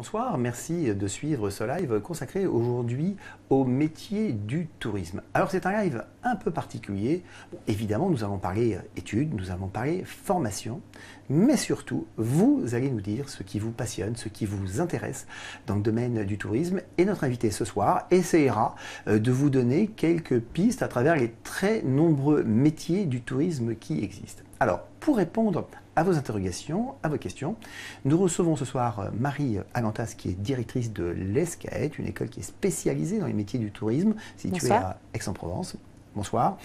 Bonsoir, merci de suivre ce live consacré aujourd'hui au métier du tourisme. Alors c'est un live un peu particulier. Bon, évidemment, nous allons parler études, nous allons parler formation, mais surtout, vous allez nous dire ce qui vous passionne, ce qui vous intéresse dans le domaine du tourisme. Et notre invité ce soir essaiera de vous donner quelques pistes à travers les très nombreux métiers du tourisme qui existent. Alors, pour répondre à vos interrogations, à vos questions, nous recevons ce soir Marie Agantas, qui est directrice de l'ESCAET, une école qui est spécialisée dans les métiers du tourisme, située à Aix-en-Provence. Bonsoir.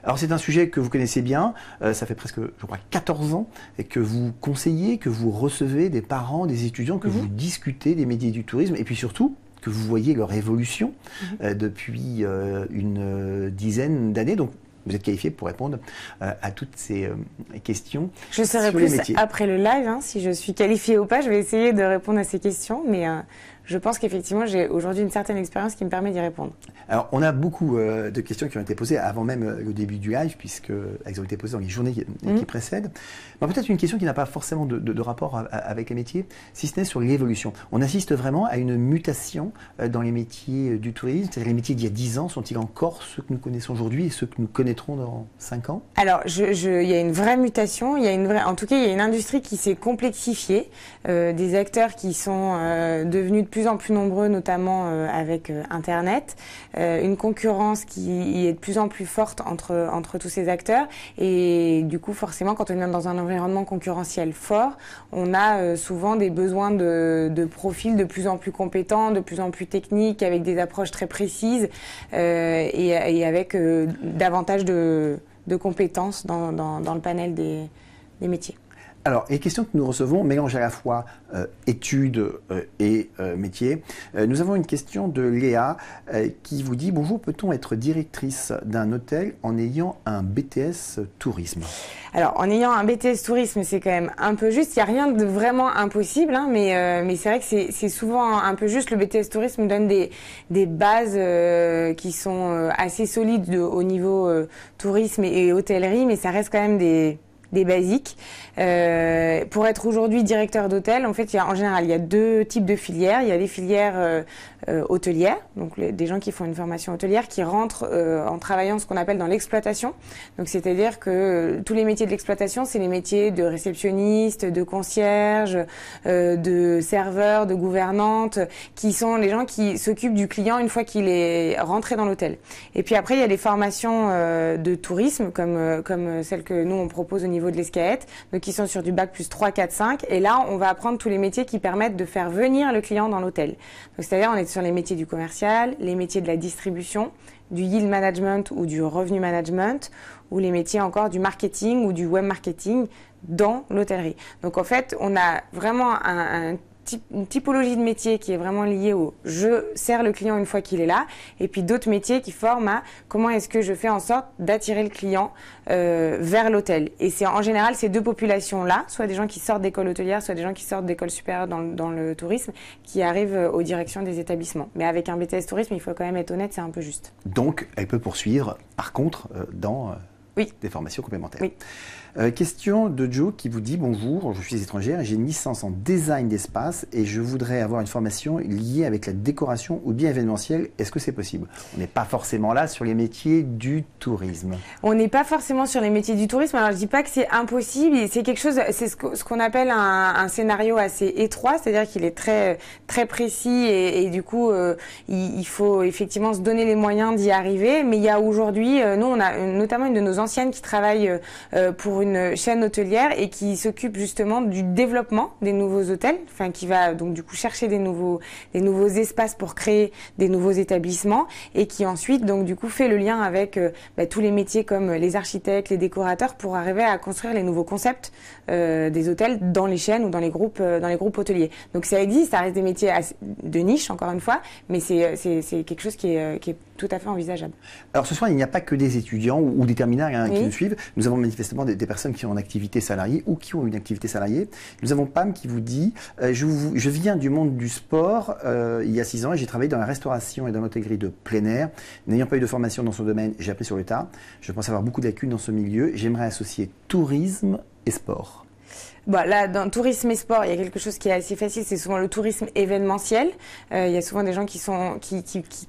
Alors c'est un sujet que vous connaissez bien, ça fait presque, je crois, 14 ans et que vous conseillez, que vous recevez des parents, des étudiants, que vous discutez des métiers du tourisme et puis surtout que vous voyez leur évolution depuis une dizaine d'années. Donc vous êtes qualifié pour répondre à toutes ces questions. Je serai plus après le live, hein, si je suis qualifiée ou pas. Je vais essayer de répondre à ces questions, mais je pense qu'effectivement, j'ai aujourd'hui une certaine expérience qui me permet d'y répondre. Alors, on a beaucoup de questions qui ont été posées avant même le début du live, puisqu'elles ont été posées dans les journées qui précèdent. Peut-être une question qui n'a pas forcément de rapport avec les métiers, si ce n'est sur l'évolution. On assiste vraiment à une mutation dans les métiers du tourisme. C'est-à-dire les métiers d'il y a 10 ans, sont-ils encore ceux que nous connaissons aujourd'hui et ceux que nous connaîtrons dans 5 ans? Alors, il y a une vraie mutation. En tout cas, il y a une industrie qui s'est complexifiée, des acteurs qui sont devenus de plus en plus nombreux, notamment avec Internet, une concurrence qui est de plus en plus forte entre tous ces acteurs, et du coup forcément quand on est dans un environnement concurrentiel fort, on a souvent des besoins de profils de plus en plus compétents, de plus en plus techniques, avec des approches très précises et avec davantage de compétences dans le panel des métiers. Alors, les questions que nous recevons mélangent à la fois études et métiers. Nous avons une question de Léa qui vous dit « Bonjour, peut-on être directrice d'un hôtel en ayant un BTS tourisme ?» Alors, en ayant un BTS tourisme, c'est quand même un peu juste. Il n'y a rien de vraiment impossible, hein, mais c'est vrai que c'est souvent un peu juste. Le BTS tourisme donne des bases qui sont assez solides au niveau tourisme et hôtellerie, mais ça reste quand même des basiques. Pour être aujourd'hui directeur d'hôtel, en fait, en général, il y a deux types de filières. Il y a les filières hôtelières, donc des gens qui font une formation hôtelière, qui rentrent en travaillant ce qu'on appelle dans l'exploitation. Donc, c'est-à-dire que tous les métiers de l'exploitation, c'est les métiers de réceptionniste, de concierge, de serveur, de gouvernante, qui sont les gens qui s'occupent du client une fois qu'il est rentré dans l'hôtel. Et puis après, il y a les formations de tourisme, comme celles que nous, on propose au niveau de l'ESCAET, donc qui sont sur du bac plus 3, 4, 5. Et là, on va apprendre tous les métiers qui permettent de faire venir le client dans l'hôtel. Donc, c'est-à-dire, on est sur les métiers du commercial, les métiers de la distribution, du yield management ou du revenu management, ou les métiers encore du marketing ou du web marketing dans l'hôtellerie. Donc, en fait, on a vraiment une typologie de métier qui est vraiment liée au « je sers le client une fois qu'il est là » et puis d'autres métiers qui forment à « comment est-ce que je fais en sorte d'attirer le client vers l'hôtel ». Et c'est en général ces deux populations-là, soit des gens qui sortent d'école hôtelière, soit des gens qui sortent d'école supérieure dans le tourisme, qui arrivent aux directions des établissements. Mais avec un BTS tourisme, il faut quand même être honnête, c'est un peu juste. Donc, elle peut poursuivre, par contre, dans des formations complémentaires. Oui. Question de Joe qui vous dit « Bonjour, je suis étrangère, j'ai une licence en design d'espace et je voudrais avoir une formation liée avec la décoration ou bien événementielle. Est-ce que c'est possible ?» On n'est pas forcément là sur les métiers du tourisme. On n'est pas forcément sur les métiers du tourisme. Alors, je dis pas que c'est impossible. C'est quelque chose, c'est ce qu'on appelle un scénario assez étroit, c'est-à-dire qu'il est très, très précis et du coup, il faut effectivement se donner les moyens d'y arriver. Mais il y a aujourd'hui, nous, on a notamment une de nos anciennes qui travaille pour une chaîne hôtelière et qui s'occupe justement du développement des nouveaux hôtels, enfin qui va donc du coup chercher des nouveaux espaces pour créer des nouveaux établissements et qui ensuite donc du coup fait le lien avec tous les métiers comme les architectes, les décorateurs pour arriver à construire les nouveaux concepts des hôtels dans les chaînes ou dans les groupes hôteliers. Donc ça existe, ça reste des métiers de niche encore une fois, mais c'est quelque chose qui est tout à fait envisageable. Alors ce soir, il n'y a pas que des étudiants ou des terminales qui nous suivent. Nous avons manifestement des personnes qui sont en activité salariée ou qui ont une activité salariée. Nous avons Pam qui vous dit je viens du monde du sport il y a 6 ans et j'ai travaillé dans la restauration et dans l'hôtellerie de plein air. N'ayant pas eu de formation dans ce domaine, j'ai appris sur le tas. Je pense avoir beaucoup de lacunes dans ce milieu. J'aimerais associer tourisme et sport. Bon, là, dans tourisme et sport, il y a quelque chose qui est assez facile, c'est souvent le tourisme événementiel. Il y a souvent des gens qui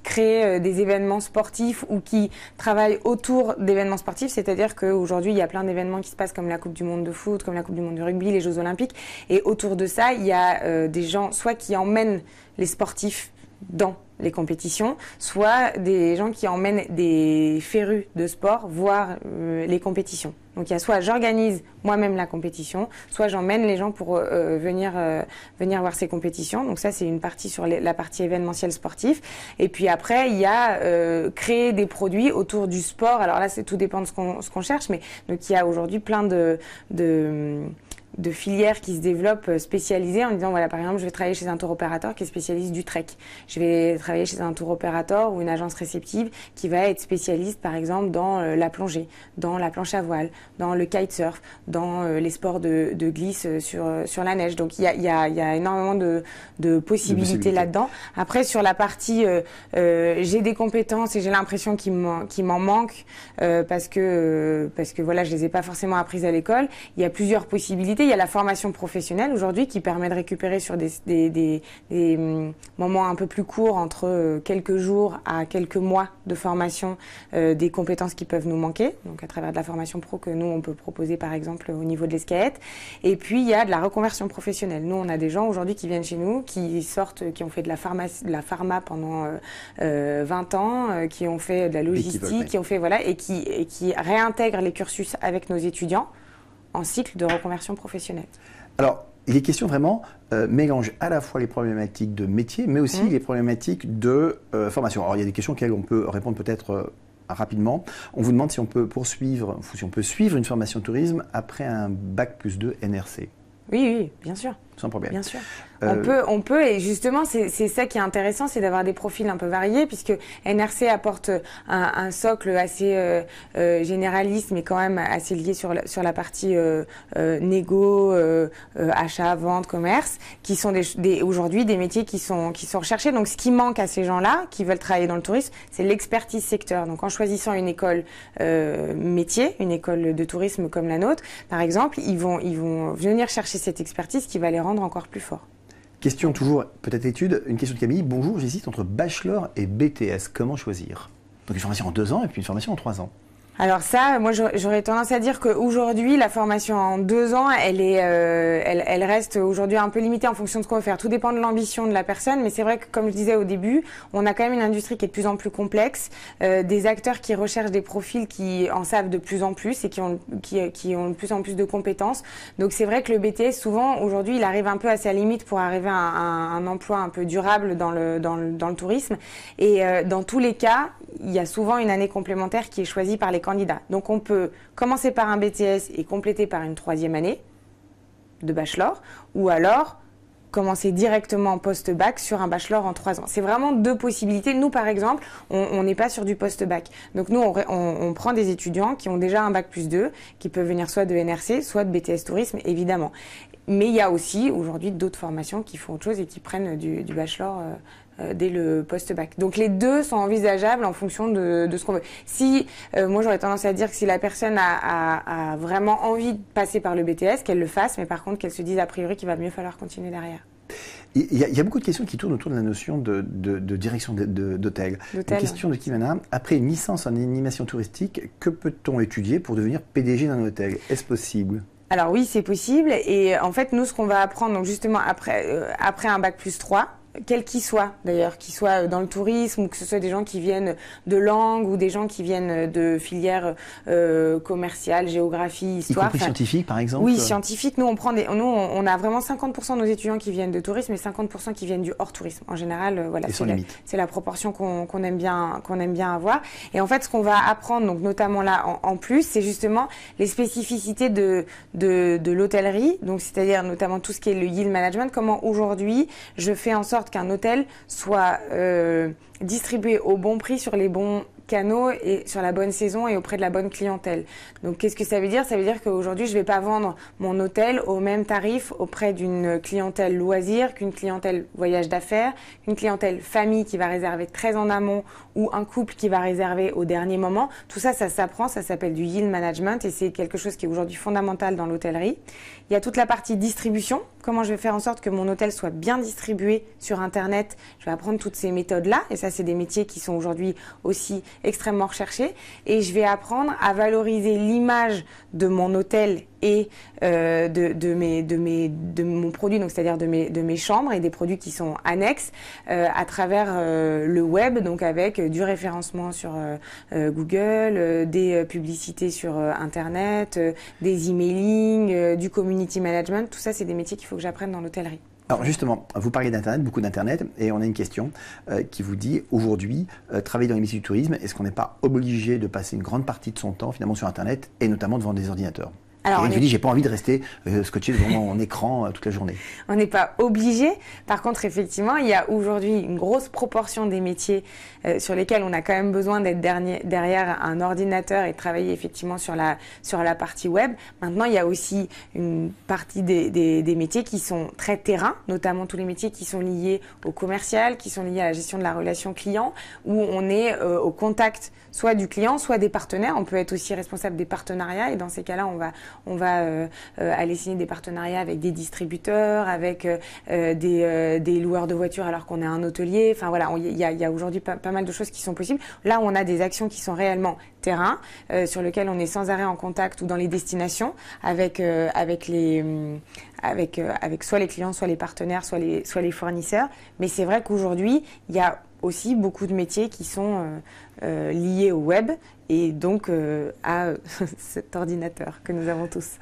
créent des événements sportifs ou qui travaillent autour d'événements sportifs. C'est-à-dire qu'aujourd'hui, il y a plein d'événements qui se passent comme la Coupe du Monde de foot, comme la Coupe du Monde de rugby, les Jeux Olympiques. Et autour de ça, il y a des gens soit qui emmènent les sportifs dans les compétitions, soit des gens qui emmènent des férus de sport voir les compétitions. Donc il y a soit j'organise moi-même la compétition, soit j'emmène les gens pour venir voir ces compétitions. Donc ça c'est une partie sur la partie événementielle sportif. Et puis après il y a créer des produits autour du sport. Alors là c'est tout dépend de ce qu'on cherche, mais donc il y a aujourd'hui plein de filières qui se développent spécialisées en disant voilà par exemple je vais travailler chez un tour opérateur qui est spécialiste du trek, je vais travailler chez un tour opérateur ou une agence réceptive qui va être spécialiste par exemple dans la plongée, dans la planche à voile, dans le kitesurf, dans les sports de glisse sur la neige. Donc il y a énormément de possibilités là-dedans. Après sur la partie j'ai des compétences et j'ai l'impression qu'il m'en manque parce que voilà je les ai pas forcément apprises à l'école. Il y a plusieurs possibilités. Il y a la formation professionnelle aujourd'hui qui permet de récupérer sur des moments un peu plus courts, entre quelques jours à quelques mois de formation, des compétences qui peuvent nous manquer. Donc à travers de la formation pro que nous on peut proposer par exemple au niveau de l'ESCAET. Et puis il y a de la reconversion professionnelle. Nous on a des gens aujourd'hui qui viennent chez nous, qui ont fait de la pharma pendant 20 ans, qui ont fait de la logistique, qui ont fait voilà et qui réintègrent les cursus avec nos étudiants en cycle de reconversion professionnelle. Alors, il est question vraiment mélange à la fois les problématiques de métier, mais aussi les problématiques de formation. Alors, il y a des questions auxquelles on peut répondre peut-être rapidement. On vous demande si on peut poursuivre, ou si on peut suivre une formation tourisme après un bac+2 NRC. Oui, bien sûr. Sans problème. Bien sûr. On peut, et justement, c'est ça qui est intéressant, c'est d'avoir des profils un peu variés, puisque NRC apporte un socle assez généraliste, mais quand même assez lié sur la partie négo, achat, vente, commerce, qui sont aujourd'hui des métiers qui sont recherchés. Donc, ce qui manque à ces gens-là, qui veulent travailler dans le tourisme, c'est l'expertise secteur. Donc, en choisissant une école métier, une école de tourisme comme la nôtre, par exemple, ils vont venir chercher cette expertise qui va les rendre encore plus forts. Question toujours, peut-être étude, une question de Camille. Bonjour, j'hésite entre bachelor et BTS. Comment choisir? Donc une formation en 2 ans et puis une formation en 3 ans. Alors ça, moi j'aurais tendance à dire qu'aujourd'hui, la formation en 2 ans, elle reste aujourd'hui un peu limitée en fonction de ce qu'on veut faire. Tout dépend de l'ambition de la personne, mais c'est vrai que comme je disais au début, on a quand même une industrie qui est de plus en plus complexe, des acteurs qui recherchent des profils qui en savent de plus en plus et qui ont de plus en plus de compétences. Donc c'est vrai que le BTS, souvent, aujourd'hui, il arrive un peu à sa limite pour arriver à un emploi un peu durable dans le tourisme. Et dans tous les cas, il y a souvent une année complémentaire qui est choisie par les candidats. Donc on peut commencer par un BTS et compléter par une 3e année de bachelor, ou alors commencer directement post-bac sur un bachelor en 3 ans. C'est vraiment 2 possibilités. Nous, par exemple, on n'est pas sur du post-bac. Donc nous, on prend des étudiants qui ont déjà un bac+2, qui peuvent venir soit de NRC, soit de BTS tourisme, évidemment. Mais il y a aussi aujourd'hui d'autres formations qui font autre chose et qui prennent du bachelor dès le post-bac. Donc les 2 sont envisageables en fonction de ce qu'on veut. Si, moi j'aurais tendance à dire que si la personne a vraiment envie de passer par le BTS, qu'elle le fasse, mais par contre qu'elle se dise a priori qu'il va mieux falloir continuer derrière. Il y a beaucoup de questions qui tournent autour de la notion de direction d'hôtel. Une question de Kimana. Après une licence en animation touristique, que peut-on étudier pour devenir PDG d'un hôtel? Est-ce possible? Alors oui, c'est possible. Et en fait, nous, ce qu'on va apprendre, donc justement après un bac+3, quel qu'il soit d'ailleurs, qu'il soit dans le tourisme ou que ce soit des gens qui viennent de langue ou des gens qui viennent de filières commerciales, géographie, histoire. Y compris scientifique par exemple? Oui, scientifique. Nous, on a vraiment 50% de nos étudiants qui viennent de tourisme et 50% qui viennent du hors tourisme. En général, voilà, c'est la proportion qu'on aime bien avoir. Et en fait, ce qu'on va apprendre, donc notamment là en plus, c'est justement les spécificités de l'hôtellerie. Donc, c'est-à-dire notamment tout ce qui est le yield management. Comment aujourd'hui je fais en sorte qu'un hôtel soit distribué au bon prix sur les bons canaux et sur la bonne saison et auprès de la bonne clientèle. Donc qu'est-ce que ça veut dire? Ça veut dire qu'aujourd'hui, je ne vais pas vendre mon hôtel au même tarif auprès d'une clientèle loisir qu'une clientèle voyage d'affaires, qu'une clientèle famille qui va réserver très en amont ou un couple qui va réserver au dernier moment. Tout ça, ça s'apprend, ça s'appelle du yield management et c'est quelque chose qui est aujourd'hui fondamental dans l'hôtellerie. Il y a toute la partie distribution. Comment je vais faire en sorte que mon hôtel soit bien distribué sur Internet? Je vais apprendre toutes ces méthodes-là et ça, c'est des métiers qui sont aujourd'hui aussi extrêmement recherchés. Et je vais apprendre à valoriser l'image de mon hôtel et de mon produit, donc c'est-à-dire de mes chambres et des produits qui sont annexes à travers le web, donc avec du référencement sur Google, des publicités sur Internet, des emailing, du community management. Tout ça, c'est des métiers qu'il faut que j'apprenne dans l'hôtellerie. Alors justement, vous parlez d'Internet, beaucoup d'Internet, et on a une question qui vous dit, aujourd'hui, travailler dans les métiers du tourisme, est-ce qu'on n'est pas obligé de passer une grande partie de son temps finalement sur Internet, et notamment devant des ordinateurs? Alors, je dis, j'ai pas envie de rester scotché devant mon écran toute la journée. On n'est pas obligé. Par contre, effectivement, il y a aujourd'hui une grosse proportion des métiers sur lesquels on a quand même besoin d'être derrière un ordinateur et de travailler effectivement sur la partie web. Maintenant, il y a aussi une partie des métiers qui sont très terrain, notamment tous les métiers qui sont liés au commercial, qui sont liés à la gestion de la relation client, où on est au contact soit du client, soit des partenaires. On peut être aussi responsable des partenariats et dans ces cas-là, on va aller signer des partenariats avec des distributeurs, avec des loueurs de voitures alors qu'on est un hôtelier. Enfin voilà, il y a aujourd'hui pas mal de choses qui sont possibles. Là, on a des actions qui sont réellement terrain, sur lesquelles on est sans arrêt en contact ou dans les destinations avec soit les clients, soit les partenaires, soit les fournisseurs. Mais c'est vrai qu'aujourd'hui, il y a aussi beaucoup de métiers qui sont liés au web et donc à cet ordinateur que nous avons tous.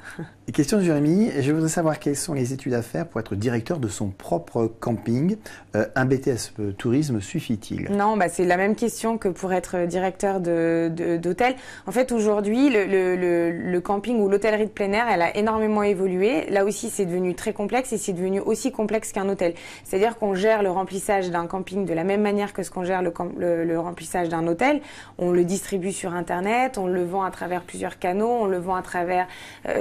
Et question de Jérémy, je voudrais savoir quelles sont les études à faire pour être directeur de son propre camping. Un BTS tourisme suffit-il? Non, c'est la même question que pour être directeur d'hôtel. En fait, aujourd'hui, le camping ou l'hôtellerie de plein air, elle a énormément évolué. Là aussi, c'est devenu très complexe et c'est devenu aussi complexe qu'un hôtel. C'est-à-dire qu'on gère le remplissage d'un camping de la même manière que ce qu'on gère le remplissage d'un hôtel. On le distribue sur Internet, on le vend à travers plusieurs canaux, on le vend à travers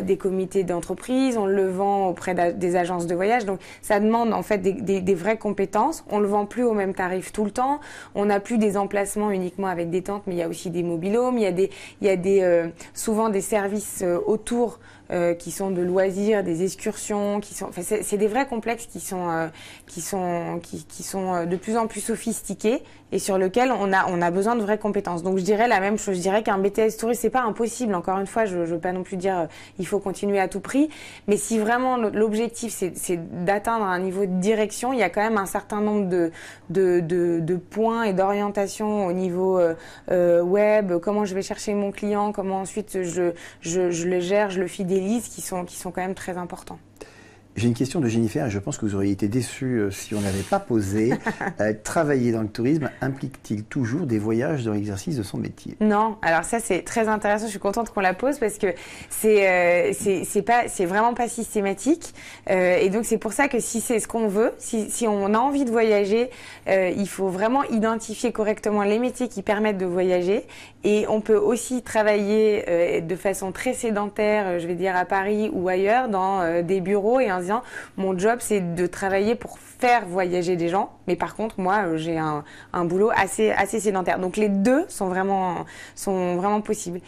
des comités d'entreprise, on le vend auprès des agences de voyage. Donc, ça demande en fait des vraies compétences. On le vend plus au même tarif tout le temps. On n'a plus des emplacements uniquement avec des tentes, mais il y a aussi des mobil-homes. Il y a souvent des services autour qui sont de loisirs, des excursions, c'est des vrais complexes qui sont de plus en plus sophistiqués et sur lesquels on a besoin de vraies compétences. Donc je dirais la même chose. Je dirais qu'un BTS touriste, c'est pas impossible. Encore une fois, je veux pas non plus dire il faut continuer à tout prix, mais si vraiment l'objectif c'est d'atteindre un niveau de direction, il y a quand même un certain nombre de points et d'orientation au niveau web. Comment je vais chercher mon client, comment ensuite je le gère, je le fidélise, qui sont quand même très importants. J'ai une question de Jennifer et je pense que vous auriez été déçus si on n'avait pas posé. Travailler dans le tourisme implique-t-il toujours des voyages dans l'exercice de son métier? Non, alors ça c'est très intéressant, je suis contente qu'on la pose parce que c'est vraiment pas systématique et donc c'est pour ça que si c'est ce qu'on veut, si on a envie de voyager, il faut vraiment identifier correctement les métiers qui permettent de voyager et on peut aussi travailler de façon très sédentaire, je vais dire à Paris ou ailleurs, dans des bureaux et en disant mon job c'est de travailler pour faire voyager des gens, mais par contre moi j'ai un boulot assez sédentaire. Donc les deux sont vraiment possibles.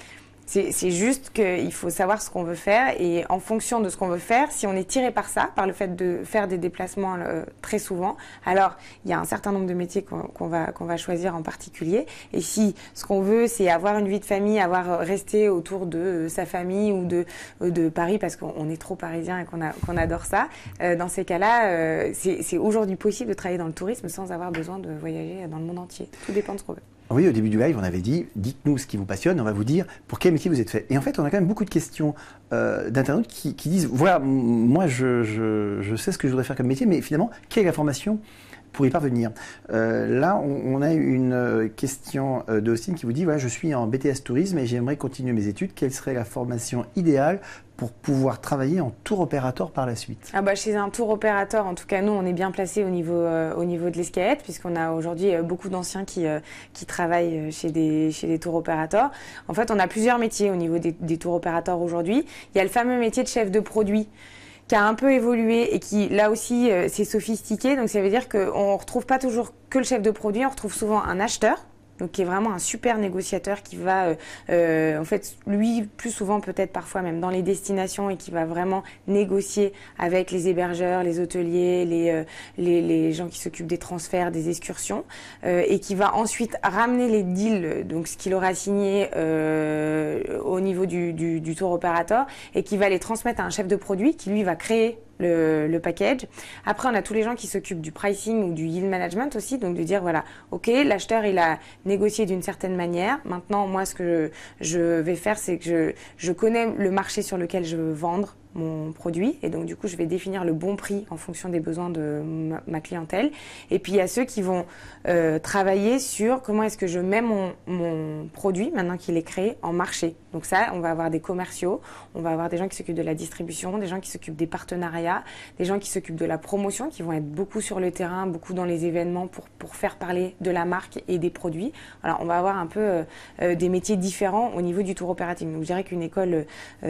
C'est juste qu'il faut savoir ce qu'on veut faire et en fonction de ce qu'on veut faire, si on est tiré par ça, par le fait de faire des déplacements très souvent, alors il y a un certain nombre de métiers qu'on va choisir en particulier. Et si ce qu'on veut, c'est avoir une vie de famille, rester autour de sa famille ou de Paris parce qu'on est trop parisien et qu'on adore ça, dans ces cas-là, c'est aujourd'hui possible de travailler dans le tourisme sans avoir besoin de voyager dans le monde entier. Tout dépend de ce qu'on veut. Oui, au début du live, on avait dit, dites-nous ce qui vous passionne, on va vous dire pour quel métier vous êtes fait. Et en fait, on a quand même beaucoup de questions d'internautes qui disent, voilà, moi je sais ce que je voudrais faire comme métier, mais finalement, quelle est la formation pour y parvenir. Là, on a une question de Austin qui vous dit, voilà, je suis en BTS Tourisme et j'aimerais continuer mes études. Quelle serait la formation idéale pour pouvoir travailler en tour opérateur par la suite? Chez un tour opérateur, en tout cas, nous, on est bien placé au niveau de l'Escaët, puisqu'on a aujourd'hui beaucoup d'anciens qui travaillent chez des tour opérateurs. En fait, on a plusieurs métiers au niveau des tour opérateurs aujourd'hui. Il y a le fameux métier de chef de produit qui a un peu évolué et qui, là aussi, c'est sophistiqué. Donc, ça veut dire qu'on ne retrouve pas toujours que le chef de produit, on retrouve souvent un acheteur. Donc, qui est vraiment un super négociateur qui va, en fait, lui, plus souvent peut-être parfois même dans les destinations et qui va vraiment négocier avec les hébergeurs, les hôteliers, les gens qui s'occupent des transferts, des excursions, et qui va ensuite ramener les deals, donc ce qu'il aura signé au niveau du tour opérateur, et qui va les transmettre à un chef de produit qui, lui, va créer le package. Après, on a tous les gens qui s'occupent du pricing ou du yield management aussi, donc de dire voilà, ok, l'acheteur il a négocié d'une certaine manière. Maintenant, moi, ce que je vais faire, c'est que je connais le marché sur lequel je veux vendre mon produit et donc du coup je vais définir le bon prix en fonction des besoins de ma clientèle. Et puis il y a ceux qui vont travailler sur comment est-ce que je mets mon produit maintenant qu'il est créé en marché. Donc ça, on va avoir des commerciaux, on va avoir des gens qui s'occupent de la distribution, des gens qui s'occupent des partenariats, des gens qui s'occupent de la promotion, qui vont être beaucoup sur le terrain, beaucoup dans les événements pour faire parler de la marque et des produits. Alors on va avoir un peu des métiers différents au niveau du tour opérating. Donc je dirais qu'une école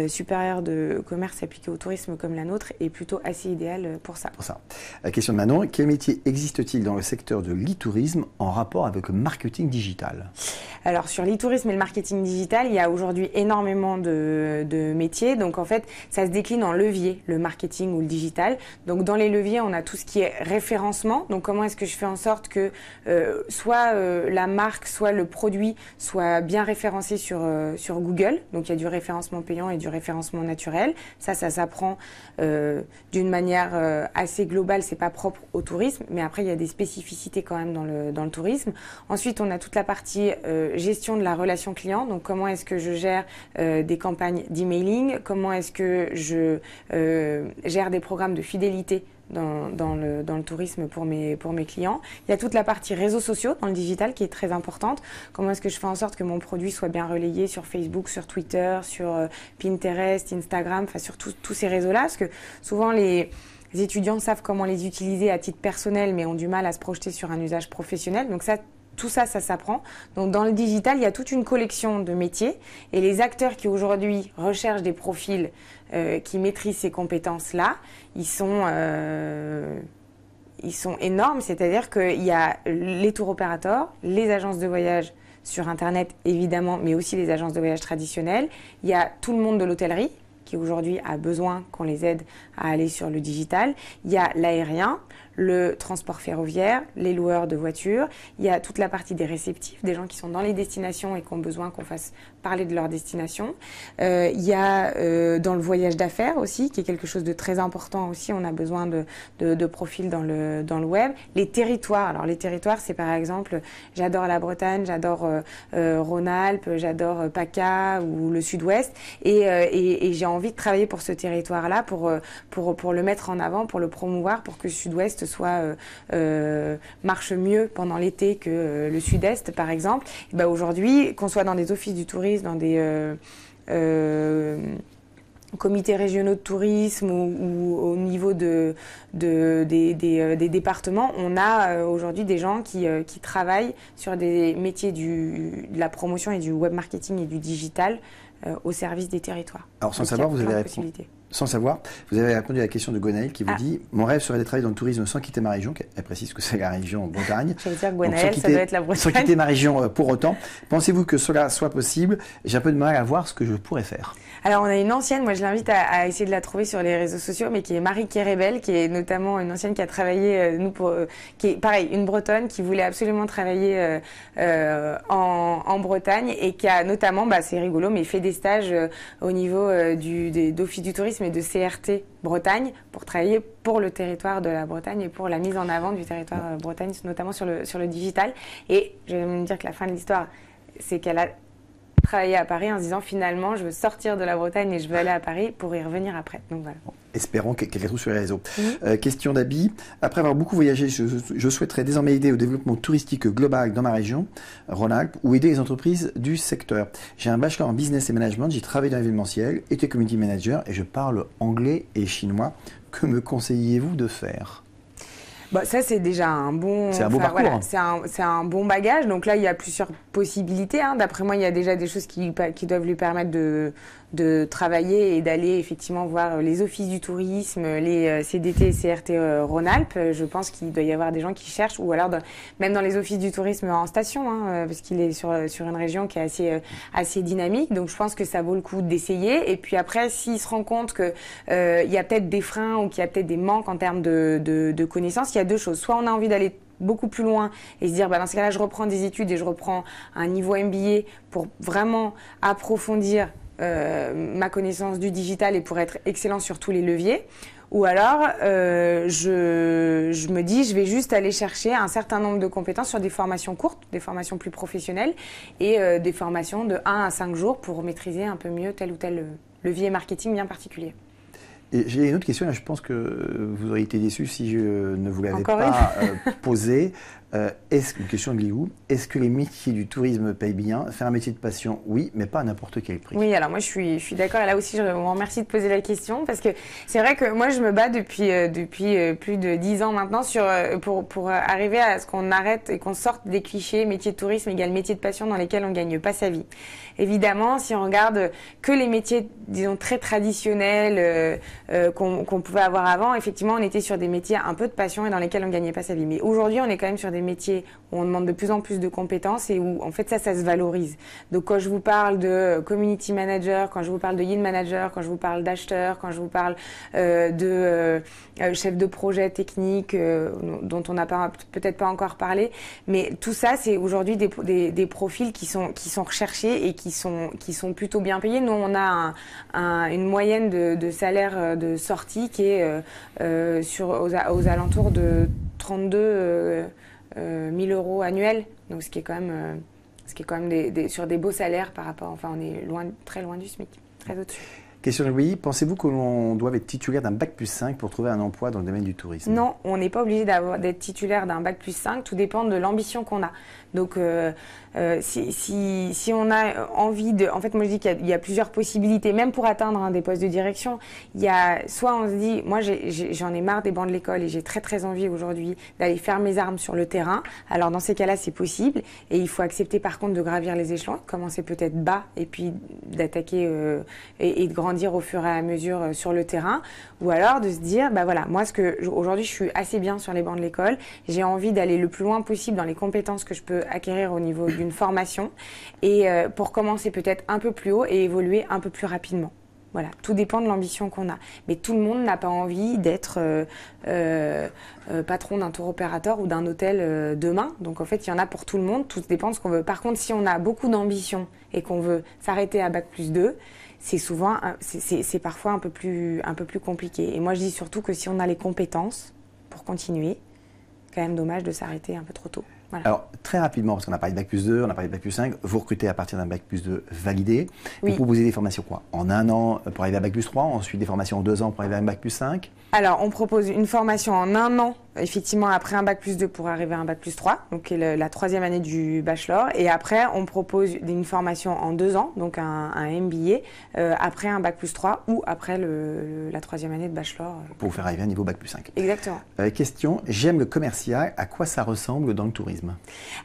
supérieure de commerce appliquée au tourisme comme la nôtre est plutôt assez idéale pour ça. La question de Manon, quel métier existe-t-il dans le secteur de l'e-tourisme en rapport avec le marketing digital? Alors sur l'e-tourisme et le marketing digital, il y a aujourd'hui énormément de métiers. Donc en fait, ça se décline en leviers, le marketing ou le digital. Donc dans les leviers, on a tout ce qui est référencement. Donc comment est-ce que je fais en sorte que soit la marque, soit le produit soit bien référencé sur Google. Donc il y a du référencement payant et du référencement naturel. Ça s'apprend d'une manière assez globale. C'est pas propre au tourisme, mais après il y a des spécificités quand même dans le tourisme. Ensuite, on a toute la partie gestion de la relation client. Donc comment est-ce que je gère des campagnes d'emailing, comment est-ce que je gère des programmes de fidélité dans le tourisme pour mes clients. Il y a toute la partie réseaux sociaux dans le digital qui est très importante. Comment est-ce que je fais en sorte que mon produit soit bien relayé sur Facebook, sur Twitter, sur Pinterest, Instagram, enfin sur tous ces réseaux-là, parce que souvent les étudiants savent comment les utiliser à titre personnel, mais ont du mal à se projeter sur un usage professionnel. Donc tout ça s'apprend. Donc dans le digital, il y a toute une collection de métiers et les acteurs qui aujourd'hui recherchent des profils qui maîtrisent ces compétences-là, ils sont énormes. C'est-à-dire qu'il y a les tours opérateurs, les agences de voyage sur Internet évidemment, mais aussi les agences de voyage traditionnelles. Il y a tout le monde de l'hôtellerie qui aujourd'hui a besoin qu'on les aide à aller sur le digital. Il y a l'aérien, le transport ferroviaire, les loueurs de voitures. Il y a toute la partie des réceptifs, des gens qui sont dans les destinations et qui ont besoin qu'on fasse parler de leur destination. Il y a dans le voyage d'affaires aussi, qui est quelque chose de très important aussi. On a besoin de profils dans le web. Les territoires. Alors les territoires, c'est par exemple, j'adore la Bretagne, j'adore Rhône-Alpes, j'adore PACA ou le Sud-Ouest. Et j'ai envie de travailler pour ce territoire-là, pour le mettre en avant, pour le promouvoir, pour que le Sud-Ouest marche mieux pendant l'été que le Sud-Est, par exemple. Et ben aujourd'hui, qu'on soit dans des offices du tourisme, dans des comités régionaux de tourisme ou au niveau des départements, on a aujourd'hui des gens qui travaillent sur des métiers de la promotion et du web marketing et du digital au service des territoires. Alors sans savoir, vous avez répondu à la question de Gwenaëlle qui vous dit « Mon rêve serait de travailler dans le tourisme sans quitter ma région ». Elle précise que c'est la région Bretagne. Je veux dire Gwenaëlle, ça doit être la Bretagne. Sans quitter ma région pour autant. Pensez-vous que cela soit possible? J'ai un peu de mal à voir ce que je pourrais faire. Alors on a une ancienne, moi je l'invite à essayer de la trouver sur les réseaux sociaux, mais qui est Marie Kérébel, qui est notamment une ancienne qui a travaillé, qui est pareil, une Bretonne qui voulait absolument travailler en Bretagne et qui a notamment, c'est rigolo, mais fait des stages au niveau d'Office du tourisme et de CRT Bretagne pour travailler pour le territoire de la Bretagne et pour la mise en avant du territoire Bretagne, notamment sur le digital. Et je vais me dire que la fin de l'histoire, c'est qu'elle a travailler à Paris en se disant finalement je veux sortir de la Bretagne et je veux aller à Paris pour y revenir après. Donc voilà. Espérons qu'elle trouve sur les réseaux. Question d'Abby. Après avoir beaucoup voyagé, je souhaiterais désormais aider au développement touristique global dans ma région, Rhône-Alpes, ou aider les entreprises du secteur. J'ai un bachelor en business et management, j'ai travaillé dans l'événementiel, été community manager et je parle anglais et chinois. Que me conseillez-vous de faire ? Bon, ça, c'est déjà un bon... C'est un beau parcours. Voilà, c'est un bon bagage. Donc là, il y a plusieurs possibilités. Hein. D'après moi, il y a déjà des choses qui doivent lui permettre de travailler et d'aller effectivement voir les offices du tourisme, les CDT et CRT Rhône-Alpes. Je pense qu'il doit y avoir des gens qui cherchent, ou alors même dans les offices du tourisme en station, hein, parce qu'il est sur une région qui est assez dynamique. Donc je pense que ça vaut le coup d'essayer. Et puis après, s'il se rend compte que il y a peut-être des freins ou qu'il y a peut-être des manques en termes de connaissances, il y a deux choses. Soit on a envie d'aller beaucoup plus loin et se dire dans ce cas-là, je reprends des études et je reprends un niveau MBA pour vraiment approfondir ma connaissance du digital et pour être excellent sur tous les leviers. Ou alors, je me dis, je vais juste aller chercher un certain nombre de compétences sur des formations courtes, des formations plus professionnelles et des formations de 1 à 5 jours pour maîtriser un peu mieux tel ou tel levier marketing bien particulier. Et j'ai une autre question, là, je pense que vous auriez été déçus si je ne vous l'avais pas posée. Une question de Liou. Est-ce que les métiers du tourisme payent bien ? Faire un métier de passion, oui, mais pas à n'importe quel prix. Oui, alors moi je suis d'accord. Et là aussi, je vous remercie de poser la question parce que c'est vrai que moi je me bats depuis plus de 10 ans maintenant pour arriver à ce qu'on arrête et qu'on sorte des clichés métier de tourisme égale métier de passion dans lesquels on gagne pas sa vie. Évidemment, si on regarde que les métiers, disons, très traditionnels qu'on pouvait avoir avant, effectivement, on était sur des métiers un peu de passion et dans lesquels on gagnait pas sa vie. Mais aujourd'hui, on est quand même sur des métiers où on demande de plus en plus de compétences et où, en fait, ça se valorise. Donc, quand je vous parle de community manager, quand je vous parle de yield manager, quand je vous parle d'acheteur, quand je vous parle de chef de projet technique, dont on n'a peut-être pas encore parlé, mais tout ça, c'est aujourd'hui des profils qui sont recherchés et qui sont plutôt bien payés. Nous, on a une moyenne de salaire de sortie qui est aux alentours de 32 000 euros annuels, donc ce qui est quand même sur des beaux salaires par rapport, enfin on est très loin du SMIC, très au-dessus. Question de Louis, pensez-vous que l'on doit être titulaire d'un bac+5 pour trouver un emploi dans le domaine du tourisme ? Non, on n'est pas obligé d'être titulaire d'un bac+5, tout dépend de l'ambition qu'on a. Donc si on a envie de... En fait, moi je dis qu'il y a plusieurs possibilités, même pour atteindre des postes de direction. Il y a soit on se dit, moi j'en ai marre des bancs de l'école et j'ai très très envie aujourd'hui d'aller faire mes armes sur le terrain. Alors dans ces cas-là, c'est possible et il faut accepter par contre de gravir les échelons, commencer peut-être bas et puis d'attaquer et de grandir au fur et à mesure sur le terrain. Ou alors de se dire, voilà, moi aujourd'hui je suis assez bien sur les bancs de l'école, j'ai envie d'aller le plus loin possible dans les compétences que je peux acquérir au niveau d'une formation et pour commencer peut-être un peu plus haut et évoluer un peu plus rapidement. Voilà, tout dépend de l'ambition qu'on a. Mais tout le monde n'a pas envie d'être patron d'un tour opérateur ou d'un hôtel demain. Donc en fait, il y en a pour tout le monde, tout dépend de ce qu'on veut. Par contre, si on a beaucoup d'ambition et qu'on veut s'arrêter à bac+2, c'est parfois un peu plus compliqué. Et moi, je dis surtout que si on a les compétences pour continuer, quand même dommage de s'arrêter un peu trop tôt. Voilà. Alors, très rapidement, parce qu'on a parlé de bac+2, on a parlé de bac+5, vous recrutez à partir d'un bac+2 validé. Oui. Vous proposez des formations quoi ? En 1 an pour arriver à bac+3, ensuite des formations en 2 ans pour arriver à un bac+5 ? Alors, on propose une formation en 1 an, effectivement, après un bac+2 pour arriver à un bac+3, donc qui est la 3e année du bachelor. Et après, on propose une formation en 2 ans, donc un MBA, après un bac+3 ou après la 3e année de bachelor. Pour vous faire arriver à un niveau bac+5. Exactement. Question, j'aime le commercial, à quoi ça ressemble dans le tourisme ?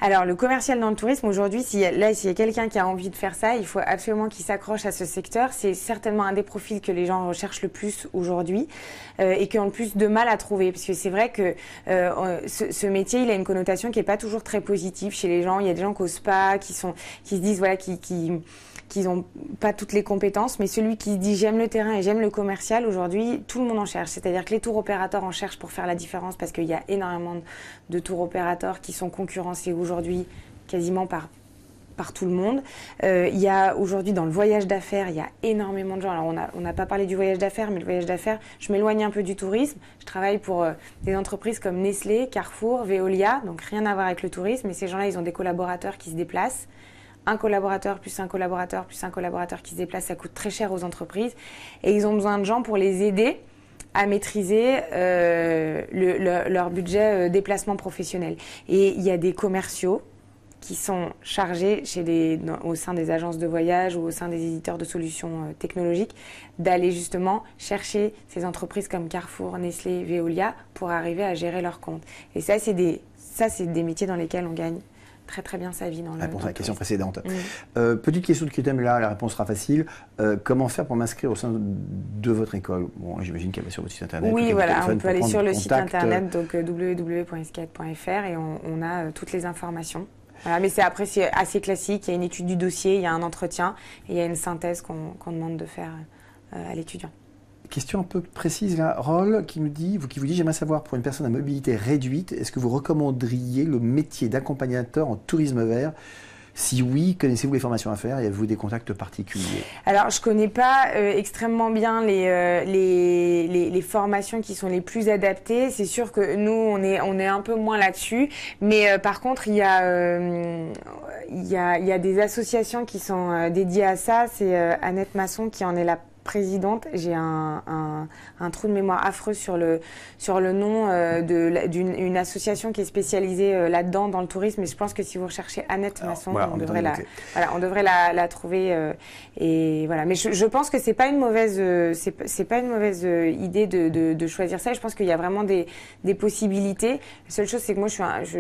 Alors, le commercial dans le tourisme, aujourd'hui, s'il y a quelqu'un qui a envie de faire ça, il faut absolument qu'il s'accroche à ce secteur. C'est certainement un des profils que les gens recherchent le plus aujourd'hui et qui ont le plus de mal à trouver. Parce que c'est vrai que ce métier, il a une connotation qui n'est pas toujours très positive chez les gens. Il y a des gens qui n'osent pas, qui se disent voilà, qu'ils n'ont pas toutes les compétences, mais celui qui se dit j'aime le terrain et j'aime le commercial, aujourd'hui, tout le monde en cherche. C'est-à-dire que les tours opérateurs en cherchent pour faire la différence parce qu'il y a énormément de tours opérateurs qui sont concurrencés aujourd'hui quasiment par tout le monde. Il y a aujourd'hui dans le voyage d'affaires, il y a énormément de gens. Alors on n'a pas parlé du voyage d'affaires, mais le voyage d'affaires, je m'éloigne un peu du tourisme. Je travaille pour des entreprises comme Nestlé, Carrefour, Veolia, donc rien à voir avec le tourisme. Mais ces gens-là, ils ont des collaborateurs qui se déplacent un collaborateur, plus un collaborateur, plus un collaborateur qui se déplace, ça coûte très cher aux entreprises. Et ils ont besoin de gens pour les aider à maîtriser leur budget déplacement professionnel. Et il y a des commerciaux qui sont chargés au sein des agences de voyage ou au sein des éditeurs de solutions technologiques d'aller justement chercher ces entreprises comme Carrefour, Nestlé, Veolia pour arriver à gérer leurs comptes. Et ça, c'est des métiers dans lesquels on gagne très très bien sa vie. Réponse à la question précédente. Petite question de QTM, là, la réponse sera facile. Comment faire pour m'inscrire au sein de votre école? Bon, j'imagine qu'elle va sur votre site internet. Oui, voilà, on peut aller sur le site internet, donc www.escalade.fr, et on a toutes les informations. Voilà, mais c'est assez classique. Il y a une étude du dossier, il y a un entretien et il y a une synthèse qu'on demande de faire à l'étudiant. Question un peu précise là, Roll qui vous dit j'aimerais savoir, pour une personne à mobilité réduite, est-ce que vous recommanderiez le métier d'accompagnateur en tourisme vert? Si oui, connaissez-vous les formations à faire et avez-vous des contacts particuliers? Alors, je ne connais pas extrêmement bien les formations qui sont les plus adaptées. C'est sûr que nous, on est un peu moins là-dessus. Mais par contre, il y a des associations qui sont dédiées à ça. C'est Annette Masson qui en est la présidente. J'ai un trou de mémoire affreux sur le nom d'une association qui est spécialisée là-dedans, dans le tourisme. Et je pense que si vous recherchez Annette Masson, on devrait la trouver. Et voilà. Mais je pense que c'est pas une mauvaise idée de choisir ça. Et je pense qu'il y a vraiment des possibilités. La seule chose, c'est que moi,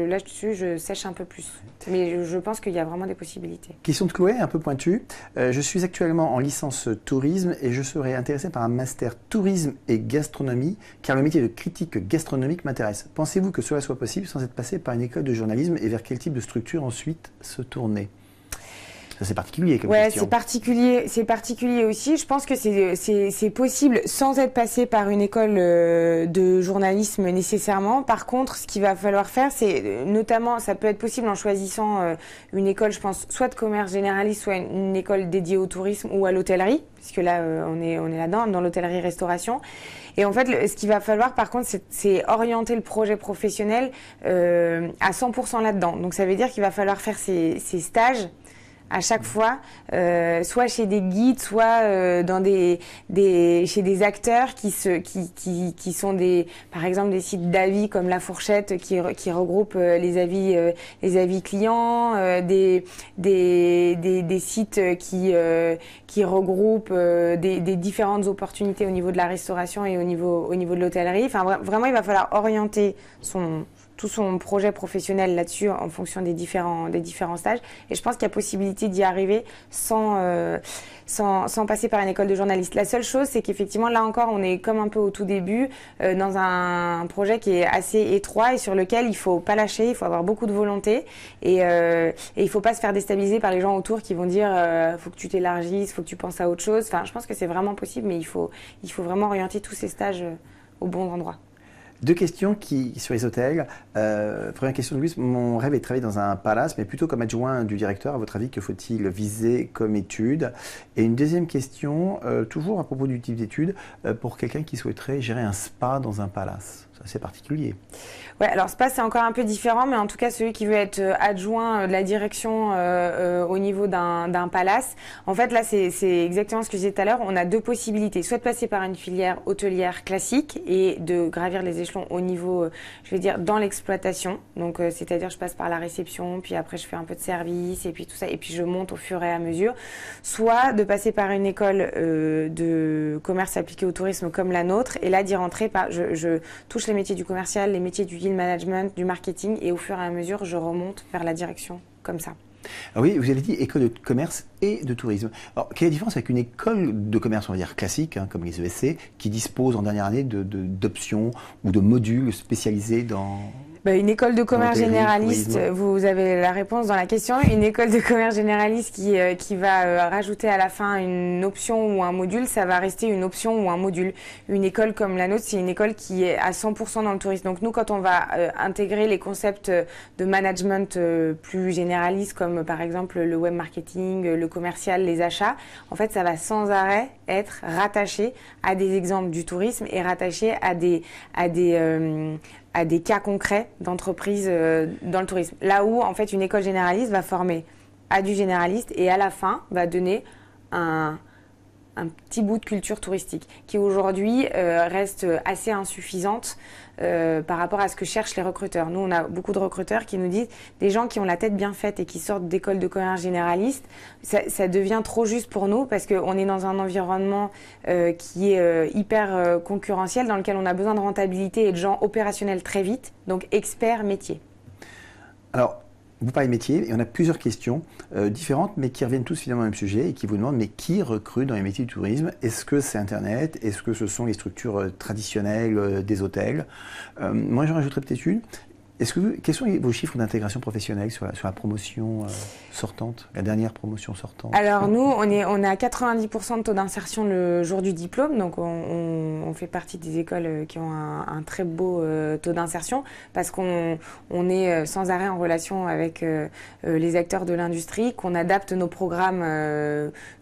là-dessus, je sèche un peu plus. Mais je pense qu'il y a vraiment des possibilités. Question de Chloé, un peu pointue. Je suis actuellement en licence tourisme et je serais intéressé par un master tourisme et gastronomie, car le métier de critique gastronomique m'intéresse. Pensez-vous que cela soit possible sans être passé par une école de journalisme, et vers quel type de structure ensuite se tourner? Ça, c'est particulier comme question. C'est particulier aussi. Je pense que c'est possible sans être passé par une école de journalisme nécessairement. Par contre, ce qu'il va falloir faire, c'est notamment, ça peut être possible en choisissant une école, je pense, soit de commerce généraliste, soit une école dédiée au tourisme ou à l'hôtellerie, puisque là, on est là-dedans, dans l'hôtellerie-restauration. Et en fait, ce qu'il va falloir, par contre, c'est orienter le projet professionnel à 100% là-dedans. Donc, ça veut dire qu'il va falloir faire ces stages à chaque fois, soit chez des guides, soit chez des acteurs qui sont par exemple des sites d'avis comme La Fourchette qui regroupent les avis clients, des sites qui regroupent des différentes opportunités au niveau de la restauration et au niveau de l'hôtellerie. Enfin, vraiment, il va falloir orienter tout son projet professionnel là-dessus en fonction des différents stages. Et je pense qu'il y a possibilité d'y arriver sans passer par une école de journaliste. La seule chose, c'est qu'effectivement, là encore, on est comme un peu au tout début dans un projet qui est assez étroit et sur lequel il faut pas lâcher, il faut avoir beaucoup de volonté et il faut pas se faire déstabiliser par les gens autour qui vont dire faut que tu t'élargisses, faut que tu penses à autre chose. Enfin, je pense que c'est vraiment possible, mais il faut vraiment orienter tous ces stages au bon endroit. Deux questions sur les hôtels. Première question de Louise, mon rêve est de travailler dans un palace, mais plutôt comme adjoint du directeur. À votre avis, que faut-il viser comme étude? Et une deuxième question, toujours à propos du type d'études, pour quelqu'un qui souhaiterait gérer un spa dans un palace. C'est assez particulier. Ouais, alors spa c'est encore un peu différent, mais en tout cas celui qui veut être adjoint de la direction au niveau d'un palace, en fait là c'est exactement ce que je disais tout à l'heure, on a deux possibilités, soit de passer par une filière hôtelière classique et de gravir les échelons au niveau, je vais dire, dans l'exploitation, donc c'est-à-dire je passe par la réception, puis après je fais un peu de service et puis tout ça, et puis je monte au fur et à mesure, soit de passer par une école de commerce appliqué au tourisme comme la nôtre, et là d'y rentrer je touche les métiers du commercial, les métiers du yield management, du marketing, et au fur et à mesure, je remonte vers la direction, comme ça. Alors oui, vous avez dit école de commerce et de tourisme. Alors, quelle est la différence avec une école de commerce, on va dire classique, comme les ESC, qui dispose en dernière année d'options ou de modules spécialisés dans... Une école de commerce généraliste, vous avez la réponse dans la question. Une école de commerce généraliste qui va rajouter à la fin une option ou un module, ça va rester une option ou un module. Une école comme la nôtre, c'est une école qui est à 100% dans le tourisme. Donc nous, quand on va intégrer les concepts de management plus généralistes, comme par exemple le web marketing, le commercial, les achats, en fait, ça va sans arrêt être rattaché à des exemples du tourisme et rattaché à des cas concrets d'entreprises dans le tourisme. Là où, en fait, une école généraliste va former à du généraliste et à la fin va donner un petit bout de culture touristique qui aujourd'hui reste assez insuffisante par rapport à ce que cherchent les recruteurs. Nous, on a beaucoup de recruteurs qui nous disent des gens qui ont la tête bien faite et qui sortent d'écoles de commerce généralistes, ça devient trop juste pour nous parce qu'on est dans un environnement qui est hyper concurrentiel, dans lequel on a besoin de rentabilité et de gens opérationnels très vite, donc experts métiers. Alors, vous parlez métier et on a plusieurs questions différentes mais qui reviennent tous finalement au même sujet et qui vous demandent mais qui recrute dans les métiers du tourisme? Est-ce que c'est Internet? Est-ce que ce sont les structures traditionnelles des hôtels? Moi j'en rajouterais peut-être une. Quels sont vos chiffres d'intégration professionnelle sur la promotion sortante, la dernière promotion sortante? Alors nous, on est à 90% de taux d'insertion le jour du diplôme, donc on fait partie des écoles qui ont un très beau taux d'insertion parce qu'on est sans arrêt en relation avec les acteurs de l'industrie, qu'on adapte nos programmes